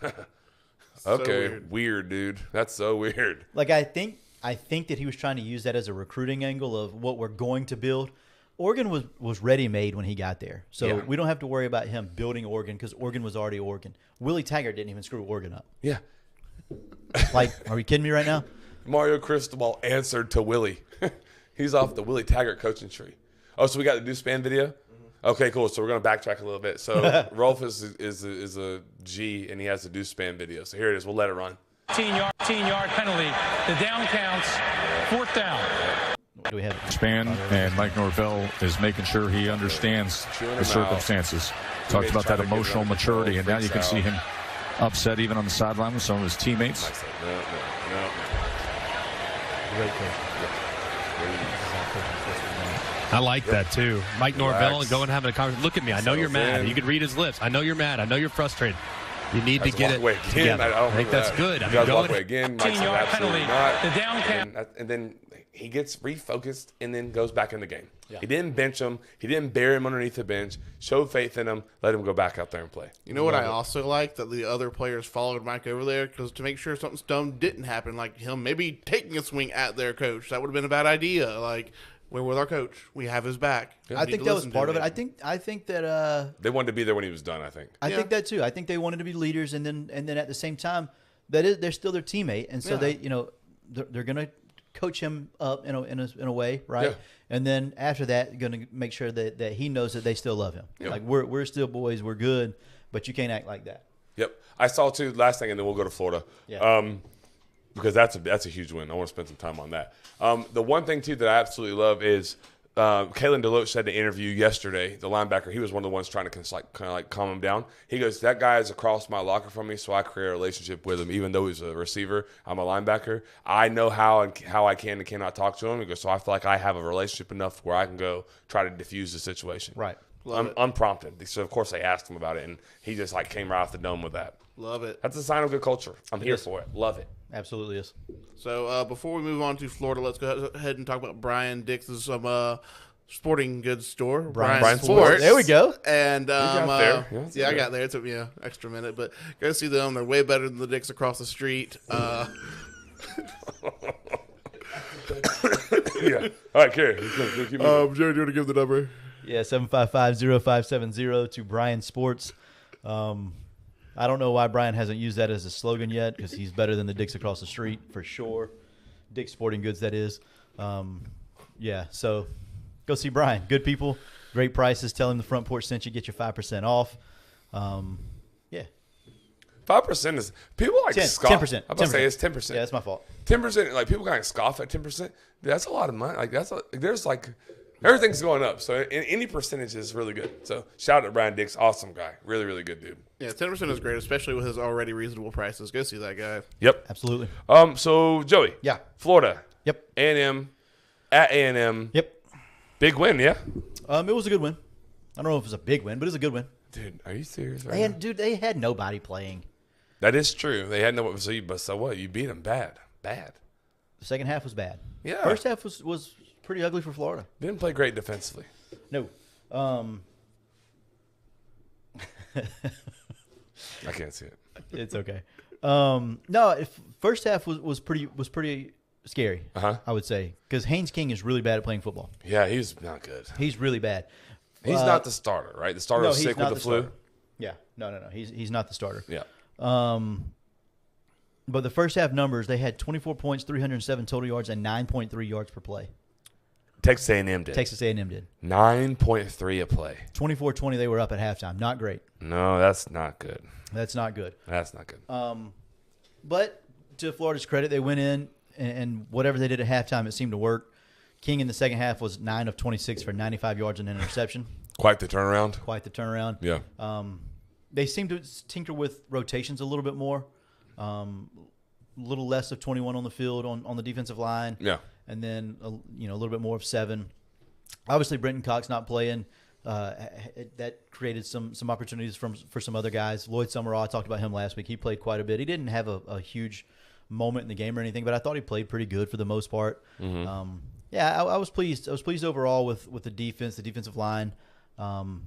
Okay, weird. weird, dude. That's so weird. Like I think that he was trying to use that as a recruiting angle of what we're going to build. Oregon was ready made when he got there, so we don't have to worry about him building Oregon because Oregon was already Oregon. Willie Taggart didn't even screw Oregon up. Yeah. Like, are we kidding me right now? Mario Cristobal answered to Willie. He's off the Willie Taggart coaching tree. Oh, so we got the Deuce Span video? Okay, cool. So we're going to backtrack a little bit. So Rolf is a G, and he has the Deuce Span video. So here it is. We'll let it run. 18-yard penalty. The down counts. 4th down. What do we have? Span and Mike Norvell is making sure he understands the circumstances. Talked about that emotional maturity, and now you can see him upset even on the sideline with some of his teammates. No. Great coach. I like that too. Mike Norvell and going and having a conversation. Look at me. I know you're mad. You could read his lips. I know you're mad. I know you're frustrated. You need to get it together. I think that's good. I mean, walk away again. 18-yard penalty. The down count. And then he gets refocused and then goes back in the game. Yeah. He didn't bench him. He didn't bury him underneath the bench. Showed faith in him. Let him go back out there and play. You know what I also like? That the other players followed Mike over there because to make sure something dumb didn't happen, like him maybe taking a swing at their coach. That would have been a bad idea. Like, we're with our coach. We have his back. I think that was part of it. I think that They wanted to be there when he was done, I think. I think that too. I think they wanted to be leaders, and then at the same time, they're still their teammate, and so they're gonna coach him up in a way, right? Yeah. And then after that, gonna make sure that he knows that they still love him. Yep. Like we're still boys, we're good, but you can't act like that. Yep. I saw, too, last thing, and then we'll go to Florida. Yeah. Because that's a huge win. I want to spend some time on that. The one thing, too, that I absolutely love is Kalen DeLoach said in the interview yesterday, the linebacker, he was one of the ones trying to kind of like calm him down. He goes, that guy is across my locker from me, so I create a relationship with him. Even though he's a receiver, I'm a linebacker. I know how I can and cannot talk to him. He goes, so I feel like I have a relationship enough where I can go try to diffuse the situation. Right. Unprompted. So, of course, they asked him about it, and he just like came right off the dome with that. Love it. That's a sign of good culture. I'm here for it. Love it. Absolutely is. So before we move on to Florida, let's go ahead and talk about Brian Dix's sporting goods store. Brian Sports. There we go. And got there. Yeah, I got there. It took me an extra minute, but go see them. They're way better than the Dicks across the street. Yeah. All right, Kerry. Keep moving. Jerry, do you want to give the number? Yeah, 755-0570 to Brian Sports. I don't know why Brian hasn't used that as a slogan yet because he's better than the Dicks across the street for sure. Dick's Sporting Goods, that is. Yeah, so go see Brian. Good people, great prices. Tell him the front porch sent you, get your 5% off. Yeah. 5% is people like 10, scoff. 10%. I'm about to say it's 10%. Yeah, that's my fault. 10%. Like people kind of scoff at 10%. That's a lot of money. Like there's like everything's going up. So any percentage is really good. So shout out to Brian Dix, awesome guy, really really good dude. Yeah, 10% is great, especially with his already reasonable prices. Go see that guy. Yep. Absolutely. So Joey. Yeah. Florida. Yep. A&M at A&M. Yep. Big win, yeah. It was a good win. I don't know if it was a big win, but it was a good win. Dude, are you serious? Right now? They had nobody playing. That is true. They had no. So what? You beat them bad. The second half was bad. Yeah. First half was pretty ugly for Florida. Didn't play great defensively. No. I can't see it. It's okay. No, first half was pretty scary. I would say because Haynes King is really bad at playing football. Yeah, he's not good. He's really bad. He's not the starter, right? The starter was sick with the flu. Starter. Yeah, no. He's not the starter. Yeah. But the first half numbers, they had 24 points, 307 total yards, and 9.3 yards per play. Texas A&M did. Texas A&M did. 9.3 a play. 24-20, they were up at halftime. Not great. No, that's not good. That's not good. That's not good. But to Florida's credit, they went in, and whatever they did at halftime, it seemed to work. King in the second half was 9 of 26 for 95 yards and an interception. Quite the turnaround. Quite the turnaround. Yeah. They seem to tinker with rotations a little bit more. A little less of 21 on the field on the defensive line. Yeah. And then, a little bit more of 7. Obviously, Brenton Cox not playing. That created some opportunities for some other guys. Lloyd Summerall, I talked about him last week. He played quite a bit. He didn't have a huge moment in the game or anything, but I thought he played pretty good for the most part. Mm-hmm. I was pleased. I was pleased overall with the defense, the defensive line. Amari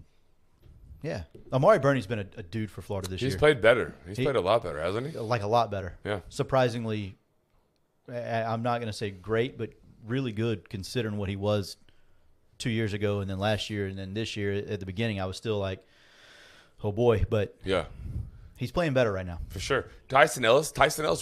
Burney's been a dude for Florida this year. He's played better. He's played a lot better, hasn't he? Like a lot better. Yeah. Surprisingly, I'm not going to say great, but really good considering what he was 2 years ago, and then last year, and then this year. At the beginning, I was still like, oh boy, but yeah, he's playing better right now. For sure. Tyson Ellis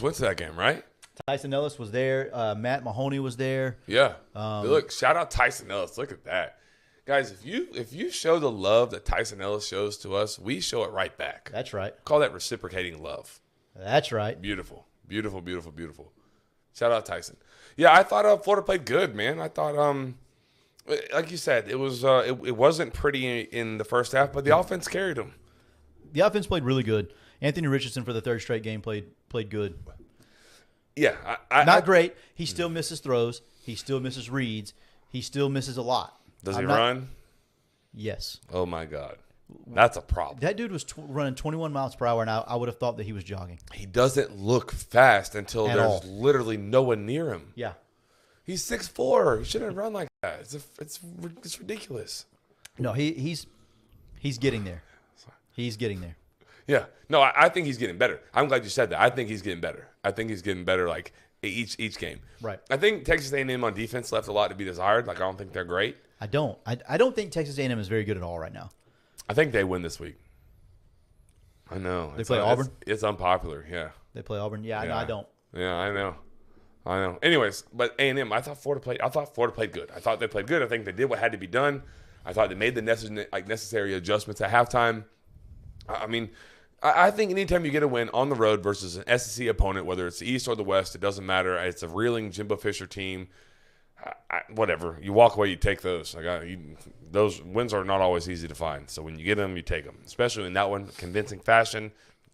went to that game, right? Tyson Ellis was there. Matt Mahoney was there. Yeah. Look, shout out Tyson Ellis. Look at that. Guys, if you show the love that Tyson Ellis shows to us, we show it right back. That's right. Call that reciprocating love. That's right. Beautiful. Beautiful, beautiful, beautiful. Shout out Tyson. Yeah, I thought Florida played good, man. I thought like you said, it was it wasn't pretty in the first half, but the offense carried them. The offense played really good. Anthony Richardson for the third straight game played good. Yeah, not great. He still misses throws. He still misses reads. He still misses a lot. Does he run? Yes. Oh my God, that's a problem. That dude was running 21 miles per hour, and I would have thought that he was jogging. He doesn't look fast until there's literally no one near him. Yeah. He's 6'4". He shouldn't run like that. It's ridiculous. No, he's getting there. He's getting there. Yeah. No, I think he's getting better. I'm glad you said that. I think he's getting better. I think he's getting better like each game. Right. I think Texas A&M on defense left a lot to be desired. Like I don't think they're great. I don't think Texas A&M is very good at all right now. I think they win this week. I know. They play Auburn? It's unpopular, yeah. They play Auburn? Yeah. No, I don't. Yeah, I know. Anyways, but A&M, I thought Florida played good. I thought they played good. I think they did what had to be done. I thought they made the necessary adjustments at halftime. I mean, I think anytime you get a win on the road versus an SEC opponent, whether it's the East or the West, it doesn't matter. It's a reeling Jimbo Fisher team. Whatever. You walk away, you take those. Those wins are not always easy to find. So when you get them, you take them. Especially in that one, convincing fashion.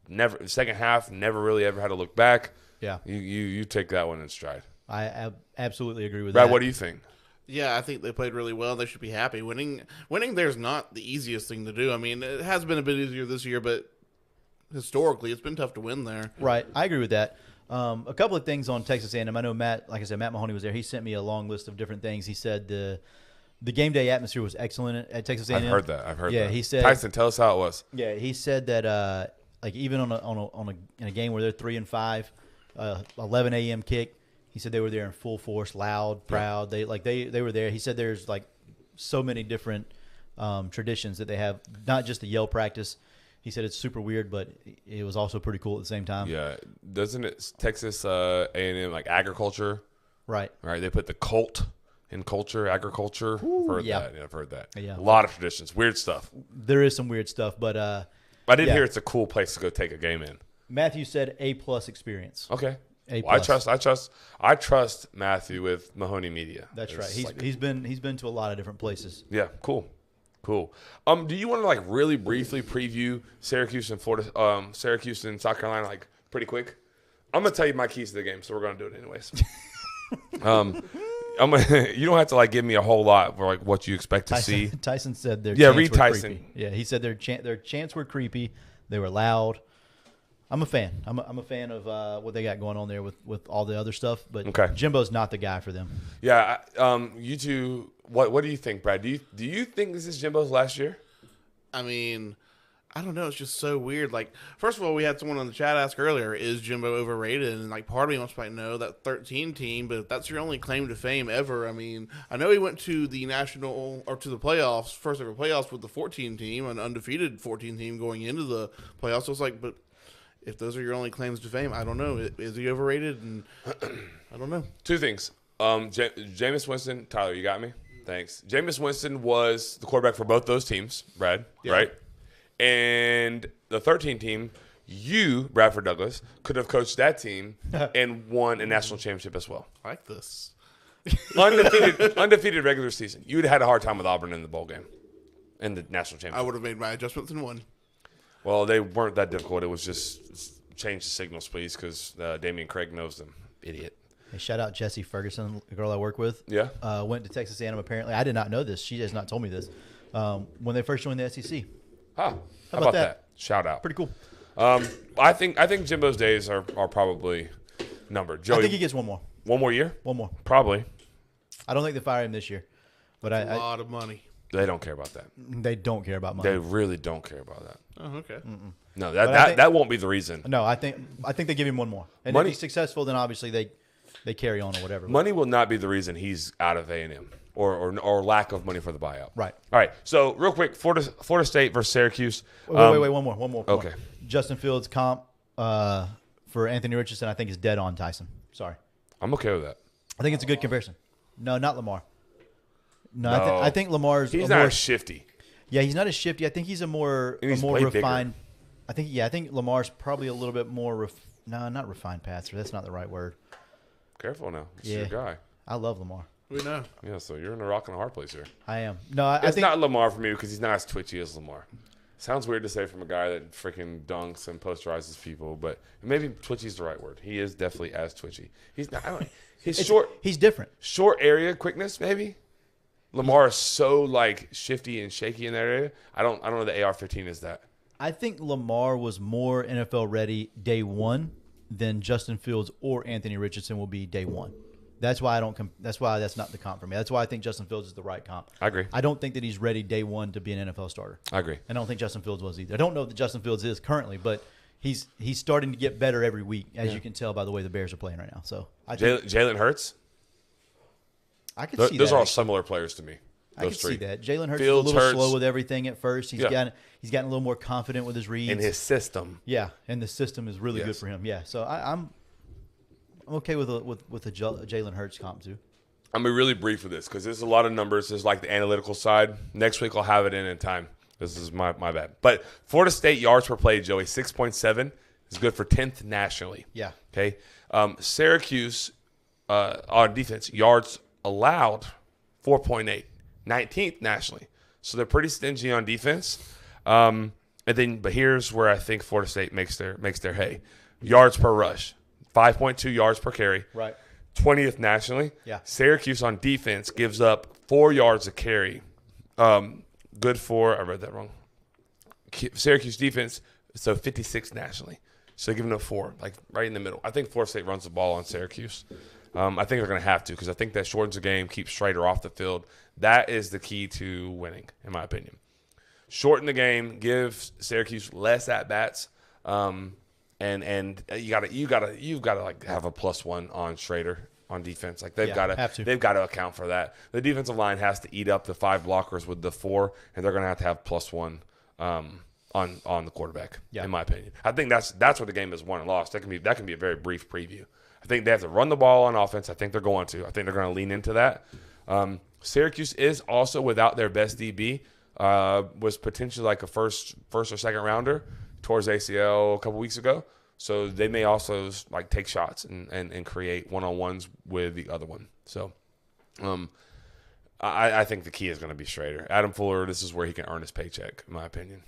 Never second half, never really ever had to look back. Yeah. You take that one in stride. I absolutely agree with Brad, that. what do you think? Yeah, I think they played really well. They should be happy. Winning there's not the easiest thing to do. I mean, it has been a bit easier this year, but historically, it's been tough to win there. Right. I agree with that. A couple of things on Texas A&M. I know Matt Mahoney was there. He sent me a long list of different things. He said the game day atmosphere was excellent at Texas A&M. I've heard that. Yeah, he said. Tyson, tell us how it was. Yeah, he said that even in a game where they're 3-5, 11 a.m. kick, he said they were there in full force, loud, proud. They were there. He said there's like so many different traditions that they have, not just the yell practice. He said it's super weird, but it was also pretty cool at the same time. Yeah, doesn't it Texas A&M like agriculture? Right. Right. They put the cult in culture, agriculture. Ooh, I've heard yeah. that. Yeah, I've heard that. Yeah. A lot of traditions, weird stuff. There is some weird stuff, but I did hear it's a cool place to go take a game in. Matthew said A+ experience. Okay. A+. Well, I trust Matthew with Mahoney Media. That's right. He's been to a lot of different places. Yeah, cool. Do you want to like really briefly preview Syracuse and Florida, Syracuse and South Carolina like pretty quick? I'm gonna tell you my keys to the game, so we're gonna do it anyways. You don't have to like give me a whole lot for like what you expect to see. Tyson said their read were Tyson. Creepy. Yeah, he said their chants were creepy. They were loud. I'm a fan. I'm a fan of what they got going on there with all the other stuff. But okay. Jimbo's not the guy for them. Yeah. You two. What do you think, Brad? Do you think this is Jimbo's last year? I mean, I don't know. It's just so weird. Like, first of all, we had someone on the chat ask earlier, is Jimbo overrated? And, like, part of me wants to know that 13 team, but if that's your only claim to fame ever, I mean, I know he went to the national, or to the playoffs, first ever playoffs with the 14 team, an undefeated 14 team going into the playoffs. So it's like, but if those are your only claims to fame, I don't know. Is he overrated? And I don't know. Two things. Jameis Winston, Tyler, you got me? Thanks. Jameis Winston was the quarterback for both those teams, Brad, right? And the 13 team, you, Bradford Douglass, could have coached that team and won a national championship as well. I like this. Undefeated regular season. You'd had a hard time with Auburn in the bowl game, in the national championship. I would have made my adjustments and won. Well, they weren't that difficult. It was just change the signals, please, because Damian Craig knows them. Idiot. Hey, shout out Jessie Ferguson, the girl I work with. Yeah. Went to Texas A&M apparently. I did not know this. She has not told me this. When they first joined the SEC. How about that? Shout out. Pretty cool. I think Jimbo's days are probably numbered. Joey, I think he gets one more. One more year? One more. Probably. I don't think they fire him this year. But A lot of money. They don't care about that. They don't care about money. They really don't care about that. Oh, okay. No, think- that won't be the reason. No, I think they give him one more. And Money- if he's successful, then obviously they carry on or whatever. Money will not be the reason he's out of A&M or lack of money for the buyout. Right. All right. So real quick, Florida State versus Syracuse. Wait, one more. Okay. Justin Fields comp for Anthony Richardson, I think is dead on Tyson. Sorry. I'm okay with that. I think it's a good comparison. No, not Lamar. No, No. I think Lamar's He's a not more, as shifty. Yeah, he's not as shifty. I think he's a more played refined. I think Lamar's probably a little bit more not refined passer. That's not the right word. Careful now. This is Yeah. your guy. I love Lamar. We know. Yeah, so you're in a rock and a hard place here. I am. No, I It's think not Lamar for me because he's not as twitchy as Lamar. Sounds weird to say from a guy that freaking dunks and posterizes people, but maybe twitchy is the right word. He is definitely as twitchy. He's not. he's different. Short area quickness, maybe. Lamar is so like shifty and shaky in that area. I don't know the AR-15 is that. I think Lamar was more NFL ready day one than Justin Fields or Anthony Richardson will be day one. That's why that's why that's not the comp for me. That's why I think Justin Fields is the right comp. I agree. I don't think that he's ready day one to be an NFL starter. I agree. I don't think Justin Fields was either. I don't know that Justin Fields is currently, but he's starting to get better every week, as you can tell by the way the Bears are playing right now. So I think Jalen Hurts. I could see that. Those are all actually. similar players to me. I Those could three. see that. Jalen Hurts Fields, is a little Hurts. slow with everything at first. He's Yeah. gotten a little more confident with his reads. In his system. Yeah, and the system is really good Yes. for him. Yeah, so I'm okay with a Jalen Hurts comp too. I'm going to be really brief with this because there's a lot of numbers. There's like the analytical side. Next week I'll have it in time. This is my bad. But Florida State yards per play, Joey, 6.7 is good for 10th nationally. Yeah. Okay. Syracuse on defense, yards allowed 4.8, 19th nationally. So they're pretty stingy on defense. But here's where I think Florida State makes their hay. Yards per rush, 5.2 yards per carry. Right. 20th nationally. Yeah. Syracuse on defense gives up 4 yards a carry. Good for, I read that wrong. Syracuse defense, so 56th nationally. So they're giving up 4, like right in the middle. I think Florida State runs the ball on Syracuse. I think they're going to have to because I think that shortens the game, keeps Schrader off the field. That is the key to winning, in my opinion. Shorten the game, give Syracuse less at bats, and you've got to like have a +1 on Schrader on defense. Like they've got to account for that. The defensive line has to eat up the 5 blockers with the 4, and they're going to have +1 on the quarterback. Yeah. In my opinion, I think that's where the game is won and lost. That can be a very brief preview. I think they have to run the ball on offense. I think they're going to. I think they're going to lean into that. Syracuse is also without their best DB. Was potentially like a first or second rounder towards ACL a couple weeks ago. So they may also like take shots and create one-on-ones with the other one. So I think the key is going to be Schrader. Adam Fuller, this is where he can earn his paycheck, in my opinion.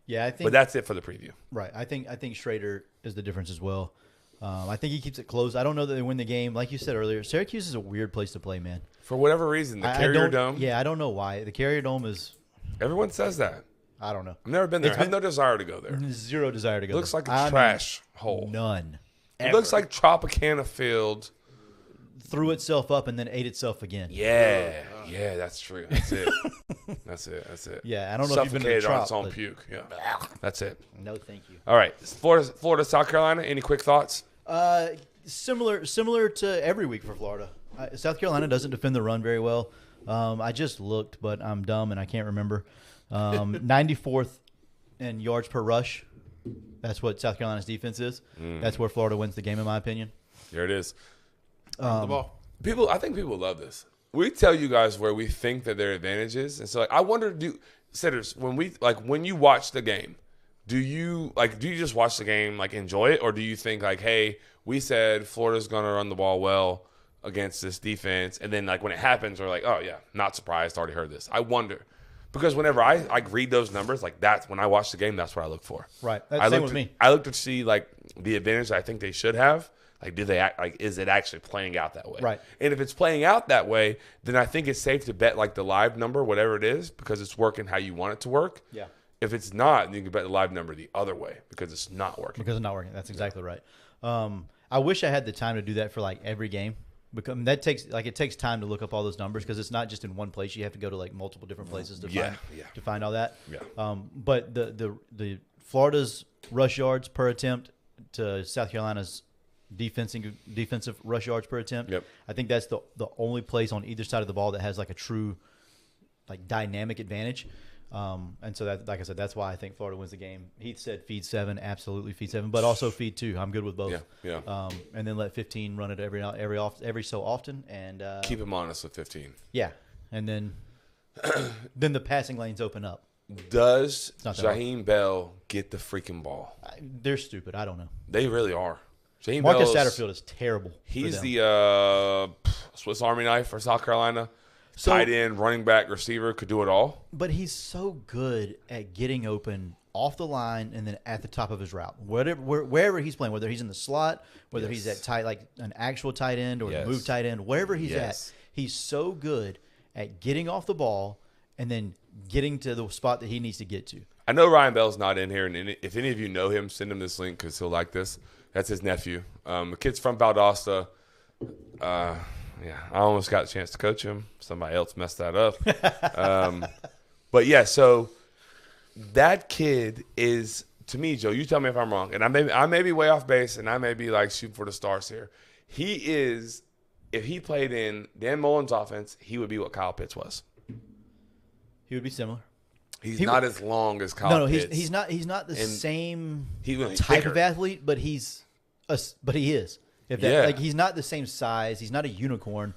Yeah, I think. But that's it for the preview. Right. I think Schrader is the difference as well. I think he keeps it close. I don't know that they win the game. Like you said earlier, Syracuse is a weird place to play, man. For whatever reason, the Carrier Dome. Yeah, I don't know why. The Carrier Dome is. Everyone says that. I don't know. I've never been there. I have no desire to go there. Zero desire to go. Looks there. like a trash hole. None. It looks like Tropicana Field. Threw itself up and then ate itself again. Yeah, that's true. That's it. That's it. Yeah, I don't know if you've been to the Suffocated on Trop, its own but- puke. Yeah, that's it. No, thank you. All right, Florida, South Carolina. Any quick thoughts? Similar to every week for Florida. South Carolina doesn't defend the run very well. I just looked, but I'm dumb and I can't remember. 94th in yards per rush. That's what South Carolina's defense is. That's where Florida wins the game, in my opinion. There it is. The ball. I think people love this. We tell you guys where we think that their advantage is, and so I wonder, Sitters, when you watch the game, do you just watch the game, enjoy it, or do you think hey, we said Florida's gonna run the ball well against this defense, and then when it happens, we're oh yeah, not surprised, already heard this. I wonder. Because whenever I read those numbers, that's when I watch the game, that's what I look for. Right. That's the same with me. I look to see the advantage I think they should have Like, do they act, like, is it actually playing out that way? Right. And if it's playing out that way, then I think it's safe to bet like the live number, whatever it is, because it's working how you want it to work. Yeah. If it's not, then you can bet the live number the other way because it's not working. Because it's not working. That's exactly right. I wish I had the time to do that for like every game. Because that takes time to look up all those numbers because it's not just in one place. You have to go to like multiple different places to find all that. Yeah. But the Florida's rush yards per attempt to South Carolina's defensive rush yards per attempt. Yep. I think that's the only place on either side of the ball that has like a true like dynamic advantage. And so that, like I said, that's why I think Florida wins the game. Heath said feed 7, absolutely feed 7, but also feed 2. I'm good with both. Yeah. And then let 15 run it every so often, and Keep him honest with 15. Yeah, and then the passing lanes open up. Does not that hard. Jaheim Bell get the freaking ball? They're stupid. I don't know. They really are. Jaheim Marcus Bell's- Satterfield is terrible. He's the Swiss Army knife for South Carolina. So- Tight end, running back, receiver, could do it all. But he's so good at getting open off the line and then at the top of his route. Wherever he's playing, whether he's in the slot, whether he's at tight, like an actual tight end or Yes. a move tight end, wherever he's Yes. at, he's so good at getting off the ball and then getting to the spot that he needs to get to. I know Ryan Bell's not in here, and if any of you know him, send him this link because he'll like this. That's his nephew. The kid's from Valdosta. Yeah, I almost got a chance to coach him. Somebody else messed that up. But yeah, so that kid is, to me, Joe, you tell me if I'm wrong, and I may be way off base, and I may be like shooting for the stars here. He is, if he played in Dan Mullen's offense, he would be what Kyle Pitts was. He would be similar. He's not as long as Kyle Pitts. He's not the same He's type bigger. of athlete, but he is. If that, Yeah. like he's not the same size. He's not a unicorn.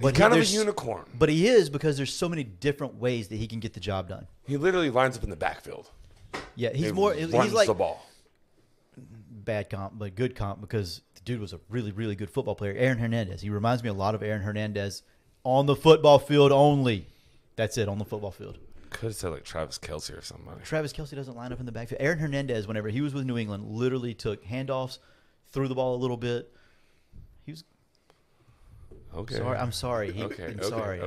He's kind of a unicorn. But he is because there's so many different ways that he can get the job done. He literally lines up in the backfield. Yeah, he's He more. runs He's like the ball. bad comp, but good comp because the dude was a really, really good football player. Aaron Hernandez. He reminds me a lot of Aaron Hernandez on the football field only. That's it, on the football field. Could have said like Travis Kelce or somebody. Travis Kelce doesn't line up in the backfield. Aaron Hernandez, whenever he was with New England, literally took handoffs, threw the ball a little bit. He was Okay. sorry. I'm sorry. Okay. I'm sorry.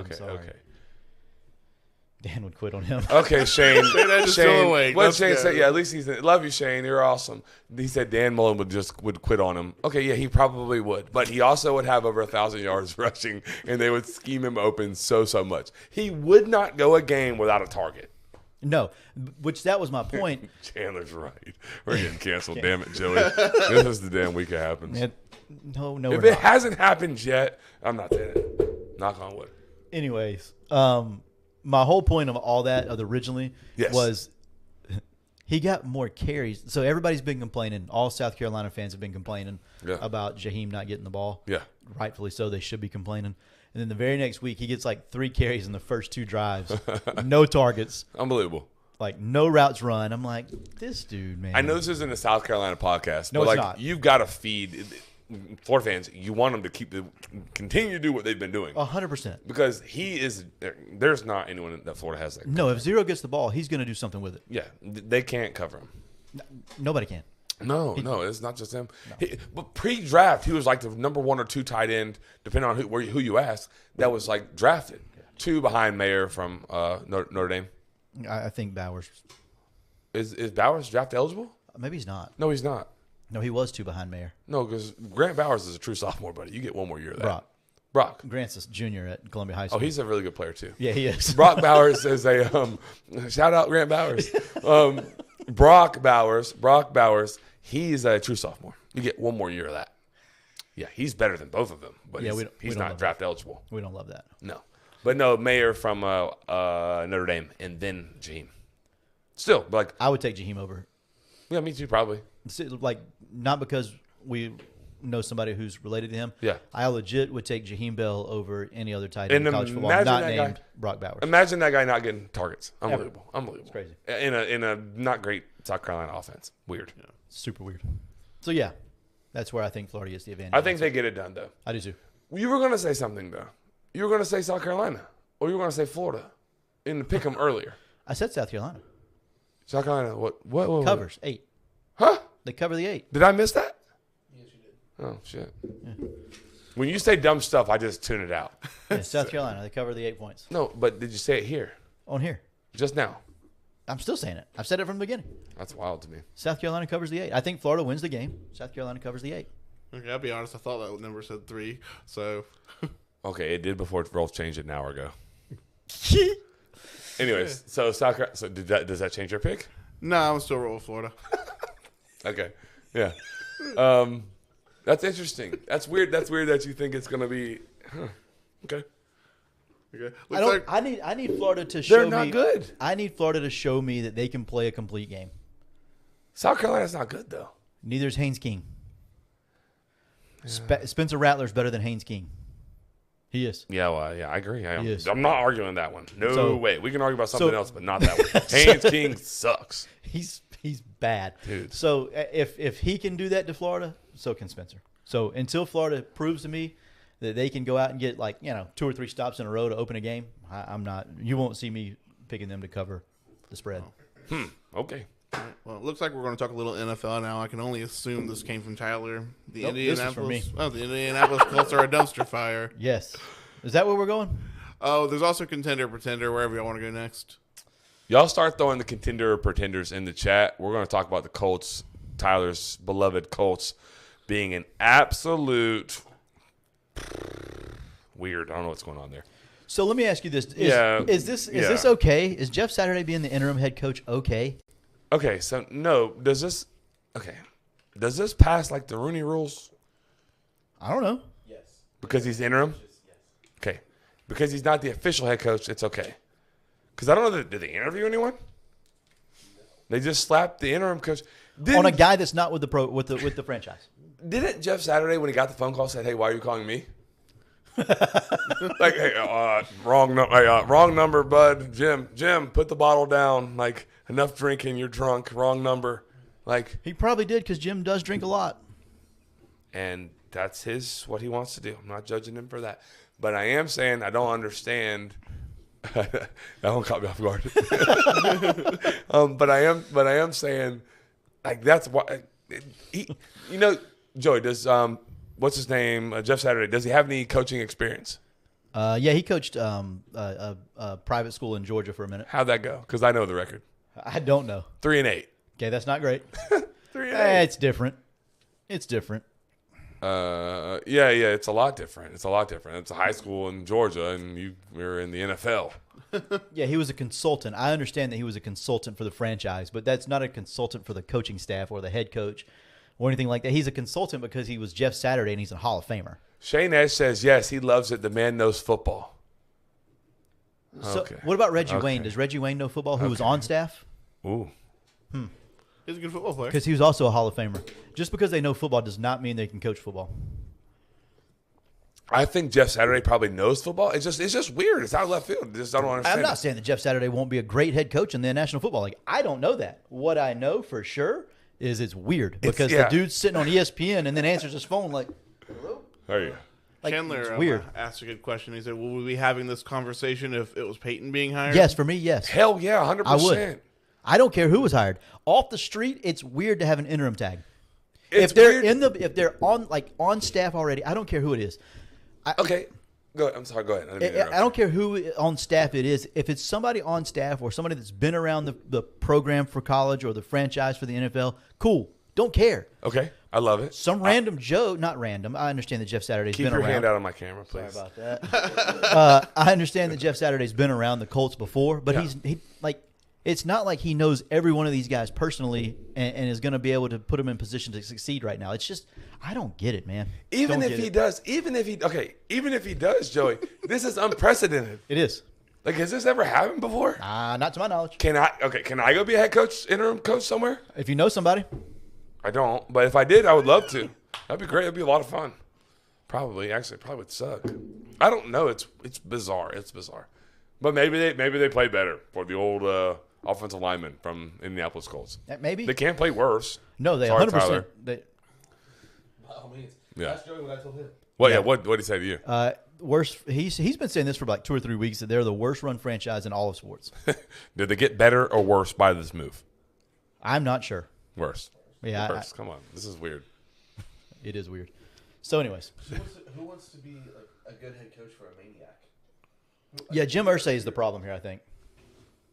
Dan would quit on him. Okay, Shane. just still awake. What Let's Shane go. said? Yeah, at least he's. Love you, Shane. You're awesome. He said Dan Mullen would quit on him. Okay, yeah, he probably would, but he also would have over 1,000 yards rushing, and they would scheme him open so much. He would not go a game without a target. No, which that was my point. Chandler's right. We're getting canceled. Damn it, Joey. This is the damn week it happens. No, If we're it not. hasn't happened yet, I'm not saying it. Knock on wood. Anyways, my whole point of all that originally Yes. was he got more carries. So everybody's been complaining. All South Carolina fans have been complaining about Jaheim not getting the ball. Yeah. Rightfully so. They should be complaining. And then the very next week, he gets like 3 carries in the first 2 drives. No targets. Unbelievable. Like no routes run. I'm like, this dude, man. I know this isn't a South Carolina podcast, No, but it's like not. you've got to feed Florida fans. You want them to continue to do what they've been doing 100%. because he is. There's not anyone that Florida has that. No, if Zero gets the ball, he's going to do something with it. Yeah, they can't cover him. Nobody can. No, it's not just him. But pre-draft, he was like the number 1 or 2 tight end, depending on who you ask. That was like drafted 2 behind Mayer from Notre Dame. I think Bowers. Is Bowers draft eligible? Maybe he's not. No, he's not. No, he was 2 behind Mayer. No, because Grant Bowers is a true sophomore, buddy. You get 1 more year of that. Brock. Grant's a junior at Columbia High Oh, School. he's a really good player too. Yeah, he is. Brock Bowers is a shout out Grant Bowers. Brock Bowers, he's a true sophomore. You get 1 more year of that. Yeah, he's better than both of them, but Yeah, he's don't not love draft eligible. We don't love that. No. But no, Mayer from Notre Dame and then Jaheim. Still, like, I would take Jaheim over. yeah, me too, probably. Like, not because we know somebody who's related to him. Yeah. I legit would take Jaheim Bell over any other tight end And in college football imagine not that named guy- Brock Bowers. Imagine that guy not getting targets. Unbelievable. Unbelievable. It's crazy. In a not great South Carolina offense. Weird. Super weird. So, yeah, that's where I think Florida gets the advantage. I think they get it done, though. I do too. You were going to say something, though. You were going to say South Carolina, or you were going to say Florida in the pick'em earlier. I said South Carolina. South Carolina, what? Covers 8. Huh? They cover the 8. Did I miss that? Yes, you did. Oh, shit. Yeah. When you say dumb stuff, I just tune it out. Yeah, South Carolina, they cover the 8 points. No, but did you say it here? On here. Just now. I'm still saying it. I've said it from the beginning. That's wild to me. South Carolina covers the 8. I think Florida wins the game. South Carolina covers the 8. Okay, I'll be honest. I thought that number said 3. So. Okay, it did before Rolf changed it an hour ago. Anyways, so South Carolina. So does that change your pick? No, I'm still rolling Florida. Okay. Yeah. That's interesting. That's weird. That's weird that you think it's gonna be. Okay. Okay. I need Florida to show me. They're not good. I need Florida to show me that they can play a complete game. South Carolina's not good though. Neither is Haynes King. Spencer Rattler's better than Haynes King. He is. Yeah, well, yeah, I agree. He is. I'm not arguing that one. No way. We can argue about something else, but not that one. So- Haynes King sucks. He's bad. Dude. So if he can do that to Florida, so can Spencer. So until Florida proves to me that they can go out and get 2 or 3 stops in a row to open a game, I'm not. You won't see me picking them to cover the spread. Okay. Well, it looks like we're going to talk a little NFL now. I can only assume this came from Tyler. Nope, this is from me. The Indianapolis Colts are a dumpster fire. Yes. Is that where we're going? Oh, there's also contender, pretender, wherever y'all want to go next. Y'all start throwing the contender or pretenders in the chat. We're going to talk about the Colts, Tyler's beloved Colts, being an absolute weird. I don't know what's going on there. So let me ask you this: Is this okay? Is Jeff Saturday being the interim head coach okay? Okay, so no. Does this pass like the Rooney Rules? I don't know. Because he's interim? Okay. Because he's not the official head coach, it's okay. Because I don't know, did they interview anyone? They just slapped the interim coach. On a guy that's not with the franchise. Didn't Jeff Saturday, when he got the phone call, said, "Hey, why are you calling me?" Wrong number, bud. Jim, put the bottle down. Like, enough drinking, you're drunk. Wrong number. Like, he probably did because Jim does drink a lot. And that's what he wants to do. I'm not judging him for that. But I am saying I don't understand. That one caught me off guard. But I am saying, like, that's why Joey, does what's his name? Jeff Saturday, does he have any coaching experience? Yeah, he coached a private school in Georgia for a minute. How'd that go? Because I know the record. I don't know. 3-8. Okay, that's not great. 3-8. It's different. It's different. Yeah, it's a lot different. It's a high school in Georgia, and we're in the NFL. Yeah, he was a consultant. I understand that he was a consultant for the franchise, but that's not a consultant for the coaching staff or the head coach or anything like that. He's a consultant because he was Jeff Saturday, and he's a Hall of Famer. Shane Edge says, yes, he loves it. The man knows football. So, Okay. what about Reggie Okay. Wayne? Does Reggie Wayne know football, who was on staff? Ooh. He's a good football player. Because he was also a Hall of Famer. Just because they know football does not mean they can coach football. I think Jeff Saturday probably knows football. It's just weird. It's out of left field. I don't understand. I'm not saying that Jeff Saturday won't be a great head coach in the National Football League. I don't know that. What I know for sure is it's weird because the dude's sitting on ESPN and then answers his phone like, hello? There you go. Like, Chandler it's weird. asked a good question. He said, will we be having this conversation if it was Peyton being hired? Yes, for me, yes. Hell yeah, 100%. I would. I don't care who was hired. Off the street, it's weird to have an interim tag. It's if they're weird. if they're on staff already, I don't care who it is. Okay. Go ahead. I'm sorry. Go ahead. I didn't mean to interrupt I don't care who on staff it is. If it's somebody on staff or somebody that's been around the program for college or the franchise for the NFL, cool. Don't care. Okay. I love it. Some random Joe, not random. I understand that Jeff Saturday's Keep been your around. hand out of my camera, please. Sorry about that. I understand that Jeff Saturday's been around the Colts before, but it's not like he knows every one of these guys personally and is going to be able to put them in position to succeed right now. It's just, I don't get it, man. Even if he does, Joey, this is unprecedented. It is. Like, has this ever happened before? Not to my knowledge. Can I go be a head coach, interim coach somewhere? If you know somebody. I don't, but if I did, I would love to. That'd be great. It'd be a lot of fun. Probably would suck. I don't know. It's bizarre. It's bizarre. But maybe they play better for the old offensive lineman from Indianapolis Colts. Maybe. They can't play worse. No, they Sorry, 100%. Tyler. They, By all means. Yeah. That's Joey what I told him. Well, yeah. What did he say to you? worst. He's been saying this for like 2 or 3 weeks that they're the worst run franchise in all of sports. Did they get better or worse by this move? I'm not sure. Worse. Yeah, Worse. Come on. This is weird. It is weird. So, anyways. Who wants to be a good head coach for a maniac? Yeah, Jim Irsay is the problem here, I think.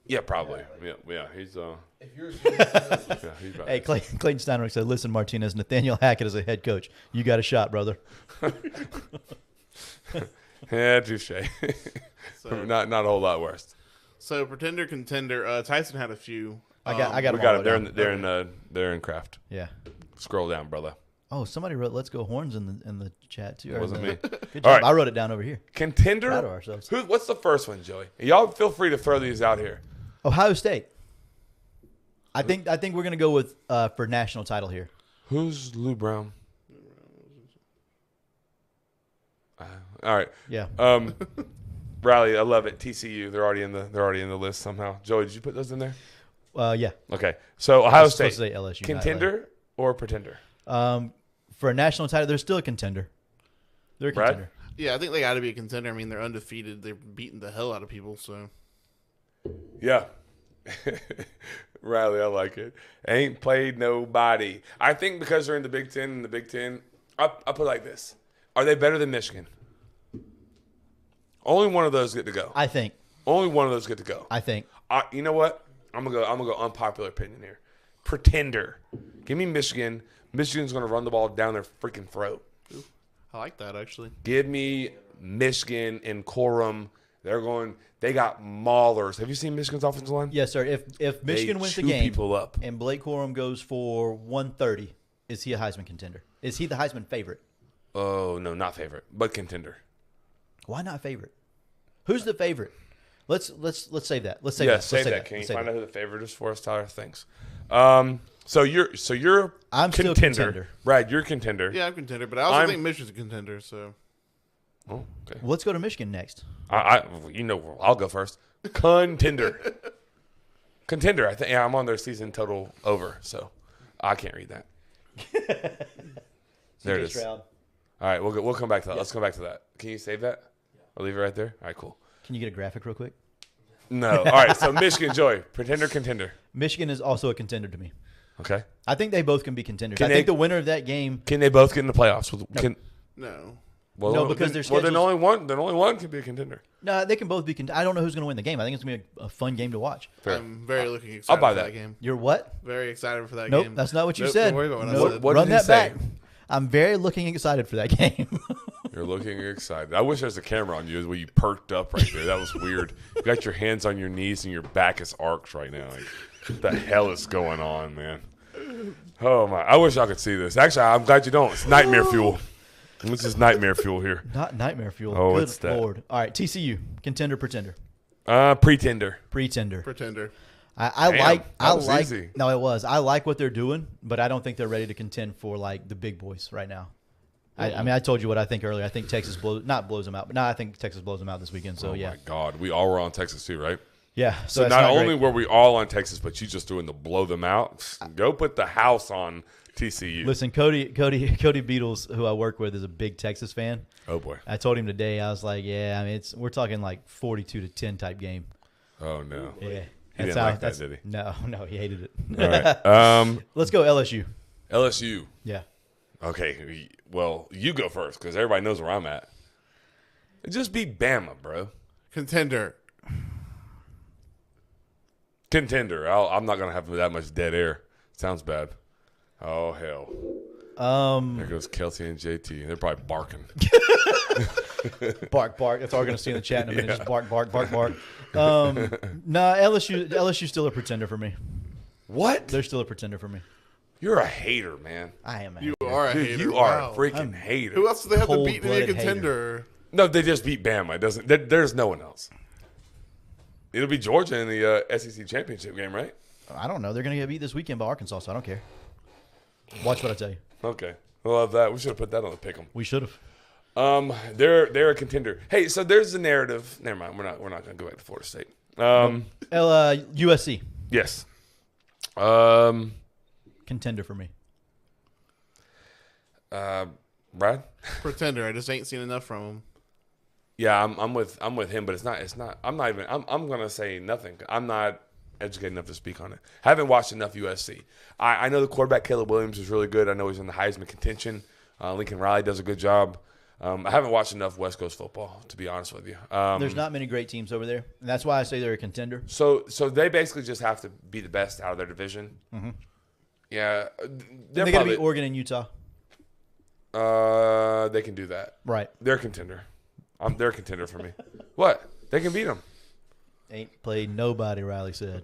Yeah, probably. Yeah. He's If you're he's about Hey, Clayton Steinrich said, listen, Martinez, Nathaniel Hackett is a head coach. You got a shot, brother. yeah, touche. Not a whole lot worse. So pretender, contender. Tyson had a few. I got We them got all it. down. They're in craft. Yeah. Scroll down, brother. Oh, somebody wrote "Let's Go Horns" in the chat too. It wasn't me. Good All job. right. I wrote it down over here. Contender. Proud of ourselves. What's the first one, Joey? Y'all feel free to throw these out here. Ohio State. I think we're gonna go with for national title here. Who's Lou Brown? All right. Yeah. Riley, I love it. TCU, they're already in the list somehow. Joey, did you put those in there? Yeah. Okay. So Ohio was supposed State, to say LSU, not contender or pretender? For a national title, they're still a contender. They're a Brad? contender. Yeah, I think they got to be a contender. I mean, they're undefeated. They're beating the hell out of people. So Yeah. Riley, I like it. Ain't played nobody. I think because they're in the Big Ten, I'll put it like this. Are they better than Michigan? Only one of those get to go. I think. Only one of those get to go. I think. You know what? I'm gonna go unpopular opinion here. Pretender. Give me Michigan. Michigan's gonna run the ball down their freaking throat. I like that actually. Give me Michigan and Corum. They got maulers. Have you seen Michigan's offensive line? Yes, sir. If Michigan wins the chew game people up. and Blake Corum goes for 130, is he a Heisman contender? Is he the Heisman favorite? Oh no, not favorite, but contender. Why not favorite? Who's the favorite? Let's save that. Let's save Yeah, that. save Let's that. Can you Let's save find that. out who the favorite is for us, Tyler? Thanks. So you're I'm still contender. Brad, you're contender. Yeah, I'm contender, but I also I'm- think Michigan's a contender. So Oh, okay. Well, let's go to Michigan next. I'll go first. Contender. Contender. I think I'm on their season total over, so I can't read that. There it is. Stroud. All right, we'll come back to that. Let's come back to that. Can you save that? I'll leave it right there. All right, cool. Can you get a graphic real quick? No. All right, so Michigan, Joy, pretender, contender. Michigan is also a contender to me. Okay. I think they both can be contenders. Can I think they- the winner of that game. Can they both get in the playoffs? no. No, because their then schedules- only one can be a contender. No, they can both be. I don't know who's going to win the game. I think it's going to be a fun game to watch. Fair. I'm very looking I'll excited buy for that. that game. You're what? Very excited for that Nope, game. that's not what you Nope, said. Don't worry about what Nope. I said. What Run did he that say? back. I'm very looking excited for that game. You're looking excited. I wish there was a camera on you where you perked up right there. That was weird. You got your hands on your knees and your back is arched right now. Like, what the hell is going on, man? Oh, my. I wish I could see this. Actually, I'm glad you don't. It's nightmare fuel. This is nightmare fuel here. Not nightmare fuel. Oh, Good it's that. Lord. All right, TCU, contender, pretender, Pretender. pretender. Pretender. I Damn, like. that was easy. No, it was. I like what they're doing, but I don't think they're ready to contend for like the big boys right now. I mean, I told you what I think earlier. I think Texas blows them out, but no, I think Texas blows them out this weekend. So Oh, yeah, my God. We all were on Texas, too, right? yeah. So that's not great. only were we all on Texas, but you just doing the blow them out. Go put the house on TCU. Listen, Cody Beatles, who I work with, is a big Texas fan. Oh, boy. I told him today. I was like, yeah, I mean, we're talking like 42-10 type game. Oh, no. Yeah, He didn't like that, did he? No, he hated it. All right. Let's go LSU. LSU. Yeah. Okay, well, you go first because everybody knows where I'm at. Just beat Bama, bro. Contender. Contender. I'm not going to have that much dead air. Sounds bad. Oh, hell. There goes Kelsey and JT. They're probably barking. Bark. That's all we're going to see in the chat in a minute. Just bark. Nah, LSU's still a pretender for me. What? They're still a pretender for me. You're a hater, man. I am. You are a Dude, hater. you are Wow. a freaking hater. Who else do they have to beat to be a Cold-blooded contender? No, they just beat Bama. It doesn't. There's no one else. It'll be Georgia in the SEC championship game, right? I don't know. They're going to get beat this weekend by Arkansas, so I don't care. Watch what I tell you. Okay. I love that. We should have put that on the pick'em. We should have. They're a contender. Hey, so there's the narrative. Never mind. We're not going to go back to Florida State. USC. Yes. Contender for me. Brad? Pretender. I just ain't seen enough from him. Yeah, I'm with him, but it's not. I'm not even. I'm gonna say nothing. I'm not educated enough to speak on it. I haven't watched enough USC. I know the quarterback Caleb Williams is really good. I know he's in the Heisman contention. Lincoln Riley does a good job. I haven't watched enough West Coast football, to be honest with you. There's not many great teams over there, and that's why I say they're a contender. So they basically just have to be the best out of their division. Mm-hmm. Yeah, They're going to be Oregon and Utah. They can do that. Right. They're a contender. They're a contender for me. What? They can beat them. Ain't played nobody, Riley said.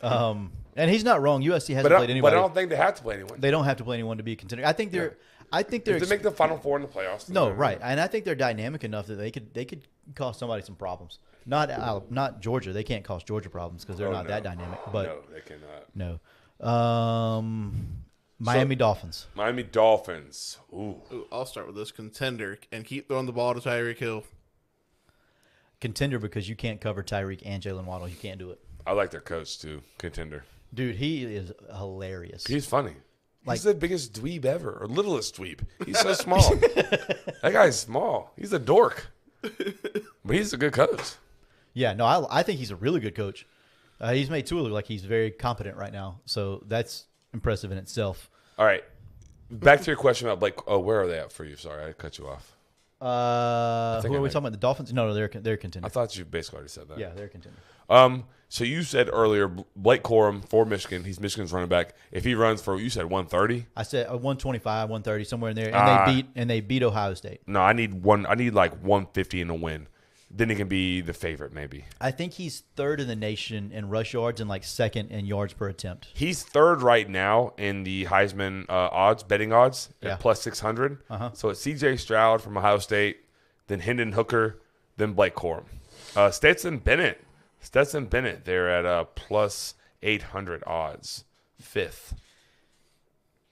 And he's not wrong. USC hasn't played anybody. But I don't think they have to play anyone. They don't have to play anyone to be a contender. I think they're. Yeah. I think they're. If they make the Final Four in the playoffs. No, right, and I think they're dynamic enough that they could cause somebody some problems. Not Georgia. They can't cause Georgia problems because they're not that dynamic. But no, they cannot. No. Miami Dolphins. Miami Dolphins. Ooh. I'll start with this contender and keep throwing the ball to Tyreek Hill. Contender because you can't cover Tyreek and Jalen Waddle. You can't do it. I like their coach too. Contender. Dude, he is hilarious. He's funny. He's the biggest dweeb ever, or littlest dweeb. He's so small. That guy's small. He's a dork. But he's a good coach. Yeah, no, I think he's a really good coach. He's made Tua look like he's very competent right now. So that's impressive in itself. All right. Back to your question about Blake. Oh, where are they at for you? Sorry, I cut you off. Who are we talking about? The Dolphins? No, they're contender. I thought you basically already said that. Yeah, they're contender. So you said earlier Blake Corum for Michigan. He's Michigan's running back. If he runs for, you said 130. I said 125, 130, somewhere in there, and they beat Ohio State. No, I need like 150 in a win. Then he can be the favorite, maybe. I think he's third in the nation in rush yards and like second in yards per attempt. He's third right now in the Heisman betting odds at plus 600. So it's C.J. Stroud from Ohio State, then Hendon Hooker, then Blake Corum. Stetson Bennett, they're at plus 800 odds, fifth.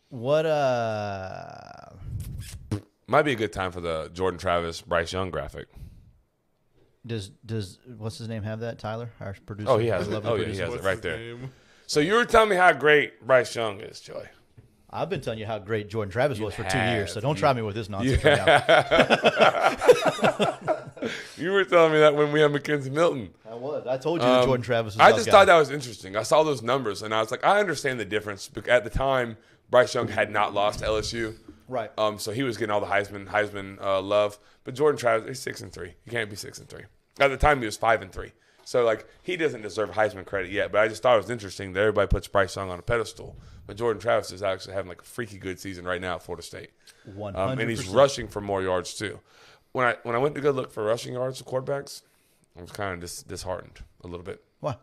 What might be a good time for the Jordan Travis Bryce Young graphic. Does what's his name have that? Tyler, our producer. Oh, he has it. Oh, yeah, he has it right there. So you were telling me how great Bryce Young is, Joey. I've been telling you how great Jordan Travis was for 2 years, so don't try me with this nonsense right now. You were telling me that when we had Mackenzie Milton. I was. I told you that Jordan Travis was I just thought that was interesting. I saw those numbers, and I was like, I understand the difference. At the time, Bryce Young had not lost to LSU. Right. So he was getting all the Heisman love. But Jordan Travis, he's 6-3. He can't be 6-3. At the time, he was 5-3. So, like, he doesn't deserve Heisman credit yet. But I just thought it was interesting that everybody puts Bryce Young on a pedestal. But Jordan Travis is actually having, like, a freaky good season right now at Florida State. 100%. And he's rushing for more yards, too. When I went to go look for rushing yards of quarterbacks, I was kind of disheartened a little bit. Why?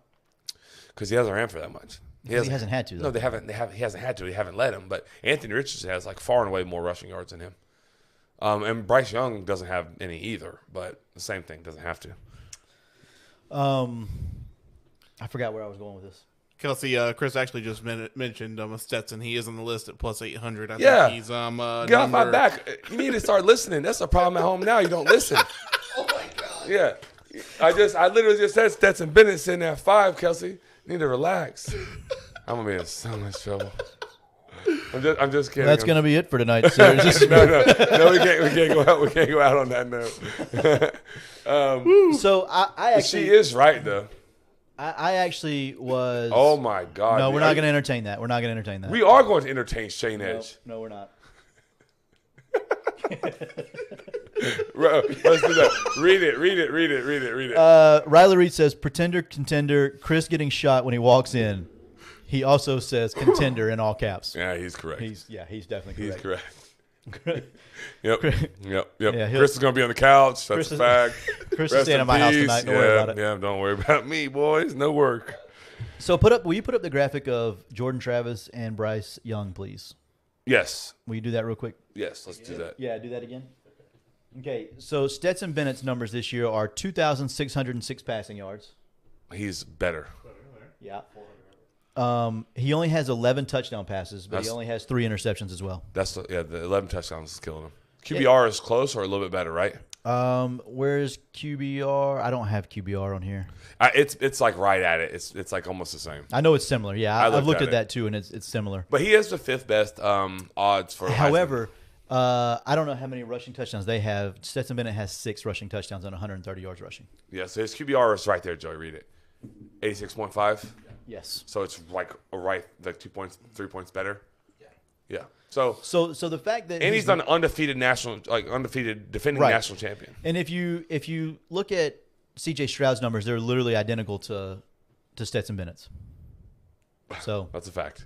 Because he hasn't ran for that much. He hasn't had to, though. No, they haven't. He hasn't had to. They haven't let him. But Anthony Richardson has, like, far and away more rushing yards than him. And Bryce Young doesn't have any either, but the same thing, doesn't have to. I forgot where I was going with this. Kelsey, Chris actually just mentioned Stetson. He is on the list at plus 800. I think he's get off my back. You need to start listening. That's a problem at home now. You don't listen. Oh my God. Yeah, I literally just said Stetson Bennett sitting at 5. Kelsey, you need to relax. I'm gonna be in so much trouble. I'm just kidding. That's gonna be it for tonight, sir. No, we can't go out. We can't go out on that note. So I actually, she is right though. I actually was. Oh my God! No, we're not going to entertain that. We're not going to entertain that. We are going to entertain Shane Edge. No, we're not. Let's do that. Read it. Riley Reed says contender. Chris getting shot when he walks in. He also says contender in all caps. Yeah, he's correct. He's definitely correct. He's correct. Yep. Yeah, Chris is gonna be on the couch. That's a fact. Chris is staying at my house tonight. Don't worry about it. Yeah, don't worry about me, boys. No work. So will you put up the graphic of Jordan Travis and Bryce Young, please? Yes. Will you do that real quick? Yes, let's do that. Yeah, do that again. Okay, so Stetson Bennett's numbers this year are 2,606 passing yards. He's better. Yeah. He only has 11 touchdown passes, but he only has 3 interceptions as well. The 11 touchdowns is killing him. QBR is close or a little bit better, right? Where's QBR? I don't have QBR on here. It's like right at it. It's like almost the same. I know it's similar. Yeah, I've looked at that too, and it's similar. But he has the 5th best odds for. However, I don't know how many rushing touchdowns they have. Stetson Bennett has 6 rushing touchdowns on 130 yards rushing. Yeah, so his QBR is right there, Joey. Read it. 86.5. Yes. So it's like 2 points, 3 points better. Yeah. So the fact that he's done undefeated defending national champion. And if you look at C.J. Stroud's numbers, they're literally identical to Stetson Bennett's. So that's a fact.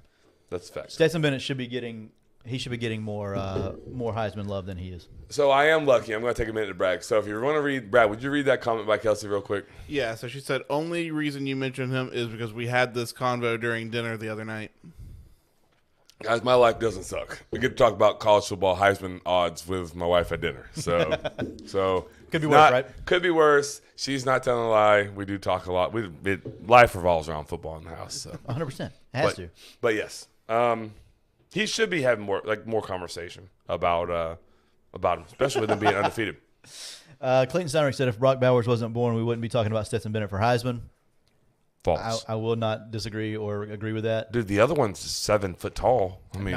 Stetson Bennett should be getting more Heisman love than he is. So I am lucky. I'm going to take a minute to brag. So if you want to read, Brad, would you read that comment by Kelsey real quick? Yeah. So she said, only reason you mentioned him is because we had this convo during dinner the other night. Guys, my life doesn't suck. We get to talk about college football Heisman odds with my wife at dinner. So could be worse, right? Could be worse. She's not telling a lie. We do talk a lot. Life revolves around football in the house. So 100%. It has to. But yes. He should be having more conversation about him, especially with him being undefeated. Clayton Steinrich said if Brock Bowers wasn't born, we wouldn't be talking about Stetson Bennett for Heisman. False. I will not disagree or agree with that. Dude, the other one's 7 foot tall. I mean,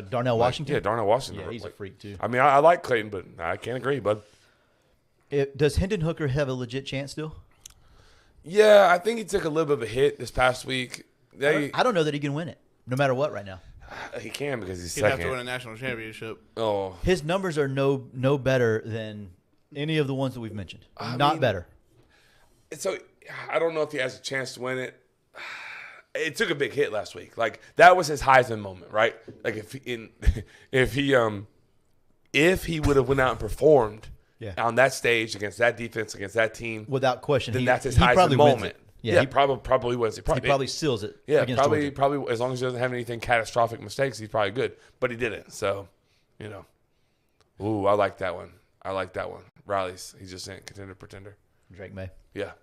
Darnell Washington. Yeah, Darnell Washington. Yeah, he's a freak too. I mean, I like Clayton, but I can't agree, bud. Does Hendon Hooker have a legit chance still? Yeah, I think he took a little bit of a hit this past week. I don't know that he can win it, no matter what right now. He can because he's He'd second. have to win a national championship. Oh, his numbers are no better than any of the ones that we've mentioned. Not better. So I don't know if he has a chance to win it. It took a big hit last week. Like that was his Heisman moment, right? Like if he would have went out and performed on that stage against that defense, against that team, without question, then that's his Heisman moment. Yeah, he probably wins. He probably seals it. Yeah, against Georgia. probably as long as he doesn't have anything catastrophic mistakes, he's probably good. But he didn't. So, ooh, I like that one. Riley's, he's just saying contender, pretender. Drake May. Yeah.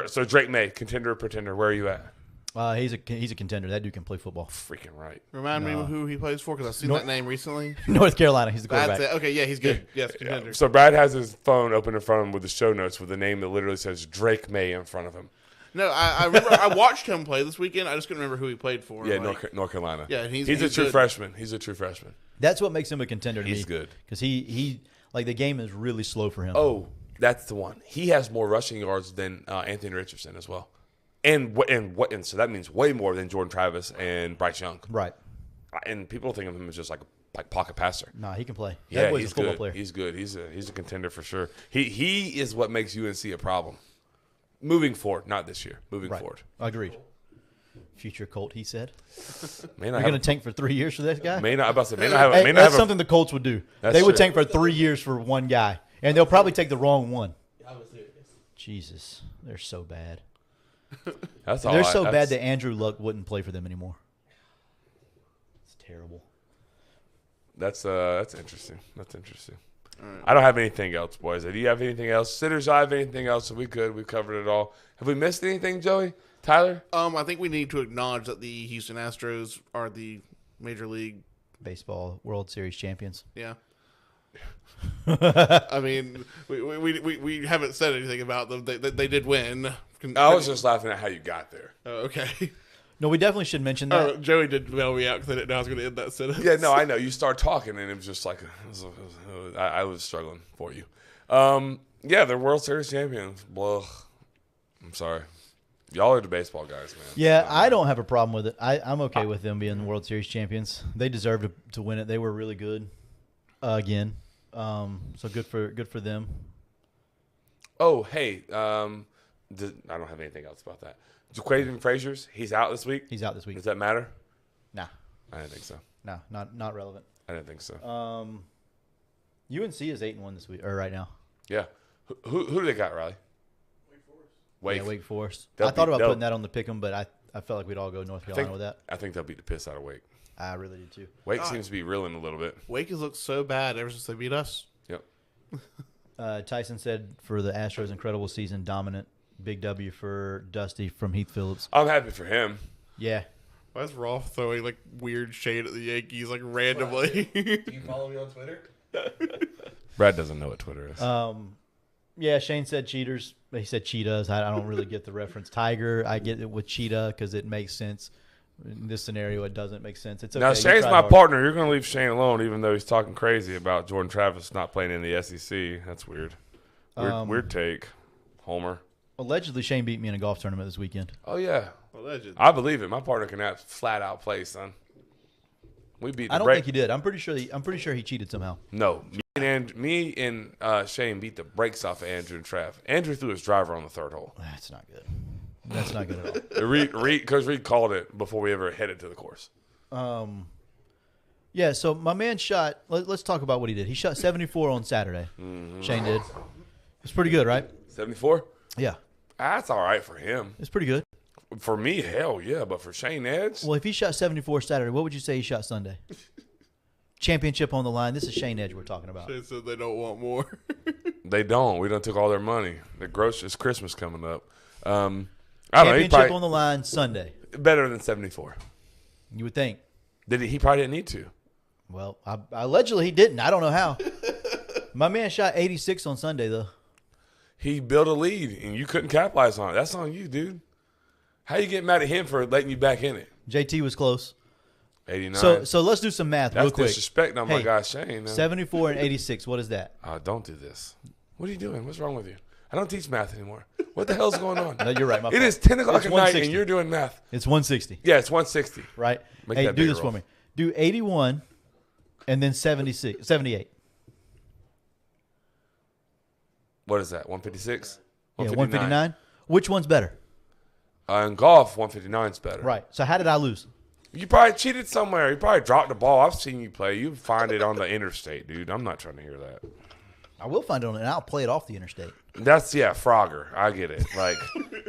So Drake May, contender, pretender. Where are you at? He's a contender. That dude can play football. Freaking right. Remind me who he plays for because I've seen that name recently. North Carolina. He's the quarterback. That's it. Okay, yeah, he's good. Yes, contender. Yeah. So Brad has his phone open in front of him with the show notes with a name that literally says Drake May in front of him. No, I remember I watched him play this weekend. I just couldn't remember who he played for. Yeah, North Carolina. Yeah, he's a true good. freshman. He's a true freshman. That's what makes him a contender to me. He's good. Because he like the game is really slow for him. Oh, that's the one. He has more rushing yards than Anthony Richardson as well. And so that means way more than Jordan Travis and Bryce Young. Right. And people think of him as just like pocket passer. No, he can play. Yeah, he's a football player. He's good. He's a contender for sure. He is what makes UNC a problem. Moving forward, not this year. Moving forward. Agreed. Future Colt, he said. You're going to tank for 3 years for this guy? That's something the Colts would do. They would tank for 3 years for one guy, and they'll probably take the wrong one. Jesus, they're so bad. They're so bad that Andrew Luck wouldn't play for them anymore. It's terrible. That's interesting. That's interesting. Right. I don't have anything else, boys. Do you have anything else? Sitters, I have anything else? If we could, we've covered it all. Have we missed anything, Joey? Tyler? I think we need to acknowledge that the Houston Astros are the Major League Baseball World Series champions. Yeah. I mean, we haven't said anything about them. They did win. I was just laughing at how you got there. Oh, okay. No, we definitely should mention that. Oh, Joey did bail me out because I didn't know I was going to end that sentence. Yeah, no, I know. You start talking, and it was just like I was struggling for you. Yeah, they're World Series champions. Blah. I'm sorry. Y'all are the baseball guys, man. Yeah, I don't have a problem with it. I'm okay with them being the World Series champions. They deserve to win it. They were really good again. So good for them. Oh, hey. I don't have anything else about that. Jaquavion Frazier's, he's out this week? He's out this week. Does that matter? Nah. I didn't think so. No, not relevant. I didn't think so. UNC is 8-1 this week, or right now. Yeah. Who do they got, Riley? Wake Forest. I thought about putting that on the pick'em, but I felt like we'd all go North Carolina with that. I think they'll beat the piss out of Wake. I really do too. Wake seems to be reeling a little bit. Wake has looked so bad ever since they beat us. Yep. Tyson said for the Astros' incredible season, dominant. Big W for Dusty from Heath Phillips. I'm happy for him. Yeah. Why is Rolf throwing like weird shade at the Yankees like randomly? Do you follow me on Twitter? Brad doesn't know what Twitter is. Yeah, Shane said cheaters. He said cheetahs. I don't really get the reference. Tiger, I get it with cheetah because it makes sense. In this scenario, it doesn't make sense. It's okay. Now, Shane's my partner. You're going to leave Shane alone even though he's talking crazy about Jordan Travis not playing in the SEC. That's weird. Weird take, Homer. Allegedly, Shane beat me in a golf tournament this weekend. Oh, yeah. Allegedly. I believe it. My partner can flat out play, son. We beat. I don't think he did. I'm pretty sure he cheated somehow. No, me and Shane beat the brakes off of Andrew and Trav. Andrew threw his driver on the third hole. That's not good. That's not good at all. Coach Reed called it before we ever headed to the course. Yeah, so my man shot. Let's talk about what he did. He shot 74 on Saturday. Mm-hmm. Shane did. It's pretty good, right? 74? Yeah. That's all right for him. It's pretty good. For me, hell yeah. But for Shane Edge? Well, if he shot 74 Saturday, what would you say he shot Sunday? Championship on the line. This is Shane Edge we're talking about. Shane said they don't want more. They don't. We done took all their money. It's Christmas coming up. I don't Championship know. on the line Sunday. Better than 74. You would think. He probably didn't need to. Well, allegedly he didn't. I don't know how. My man shot 86 on Sunday, though. He built a lead, and you couldn't capitalize on it. That's on you, dude. How you get mad at him for letting you back in it? JT was close. 89. So let's do some math real quick. That's disrespect on my guy Shane. 74 and 86. What is that? Don't do this. What are you doing? What's wrong with you? I don't teach math anymore. What the hell's going on? No, you're right. It is 10 o'clock at night, and you're doing math. It's 160. Yeah, it's 160. Right? Make hey, that do bigger this roll. for me. Do 81 and then 78. What is that, 156? Yeah, 159. Which one's better? In golf, 159 is better. Right. So how did I lose? You probably cheated somewhere. You probably dropped the ball. I've seen you play. You find it on the interstate, dude. I'm not trying to hear that. I will find it on it, and I'll play it off the interstate. That's, Frogger. I get it. Like,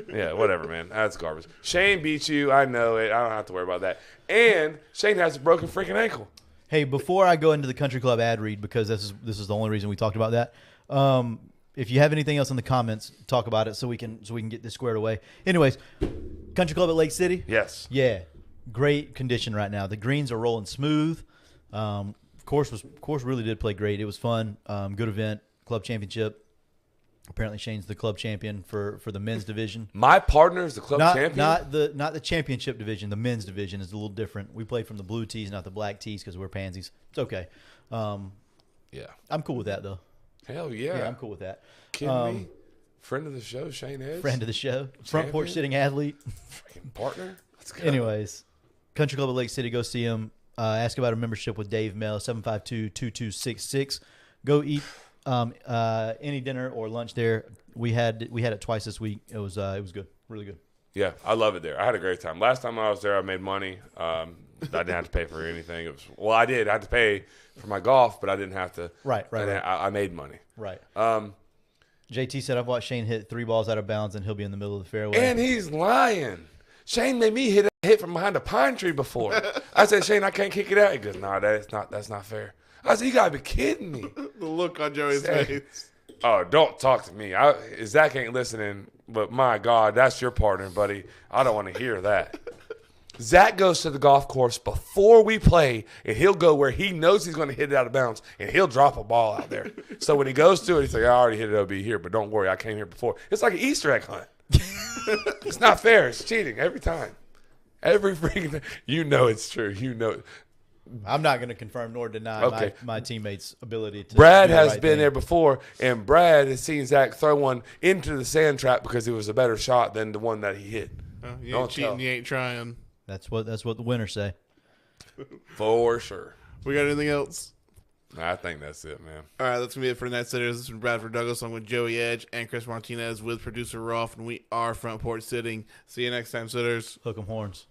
yeah, whatever, man. That's garbage. Shane beat you. I know it. I don't have to worry about that. And Shane has a broken freaking ankle. Hey, before I go into the Country Club ad read, because this is the only reason we talked about that. If you have anything else in the comments, talk about it so we can get this squared away. Anyways, Country Club at Lake City. Yes. Yeah, great condition right now. The greens are rolling smooth. Course really did play great. It was fun. Good event. Club championship. Apparently Shane's the club champion for the men's division. My partner is the club champion? Not the championship division. The men's division is a little different. We play from the blue tees, not the black tees, because we're pansies. It's okay. Yeah. I'm cool with that, though. Hell yeah. Yeah, I'm cool with that. Kidding me? Friend of the show, Shane Edge. Friend of the show. Front porch sitting athlete. Freaking partner. Let's go. Anyways, Country Club at Lake City. Go see him. Ask about a membership with Dave Mel, 752-2266. Go eat any dinner or lunch there. We had it twice this week. It was good. Really good. Yeah, I love it there. I had a great time. Last time I was there, I made money. I didn't have to pay for anything. I did. I had to pay for my golf, but I didn't have to. Right. I made money. Right. JT said, I've watched Shane hit 3 balls out of bounds, and he'll be in the middle of the fairway. And he's lying. Shane made me hit from behind a pine tree before. I said, Shane, I can't kick it out. He goes, no, that's not fair. I said, you got to be kidding me. The look on Joey's face. Oh, don't talk to me. Zach ain't listening, but my God, that's your partner, buddy. I don't want to hear that. Zach goes to the golf course before we play, and he'll go where he knows he's going to hit it out of bounds, and he'll drop a ball out there. So when he goes to it, he's like, I already hit it OB here, but don't worry, I came here before. It's like an Easter egg hunt. It's not fair. It's cheating every time. Every freaking time. You know it's true. You know it. I'm not going to confirm nor deny my teammate's ability to. Brad do the has right been thing. there before, and Brad has seen Zach throw one into the sand trap because it was a better shot than the one that he hit. You ain't cheating, you ain't trying. That's what the winners say. For sure. We got anything else? I think that's it, man. All right, that's going to be it for Night Sitters. This is Bradford Douglas along with Joey Edge and Chris Martinez with producer Rolf, and we are Front Porch Sitting. See you next time, Sitters. Hook 'em horns.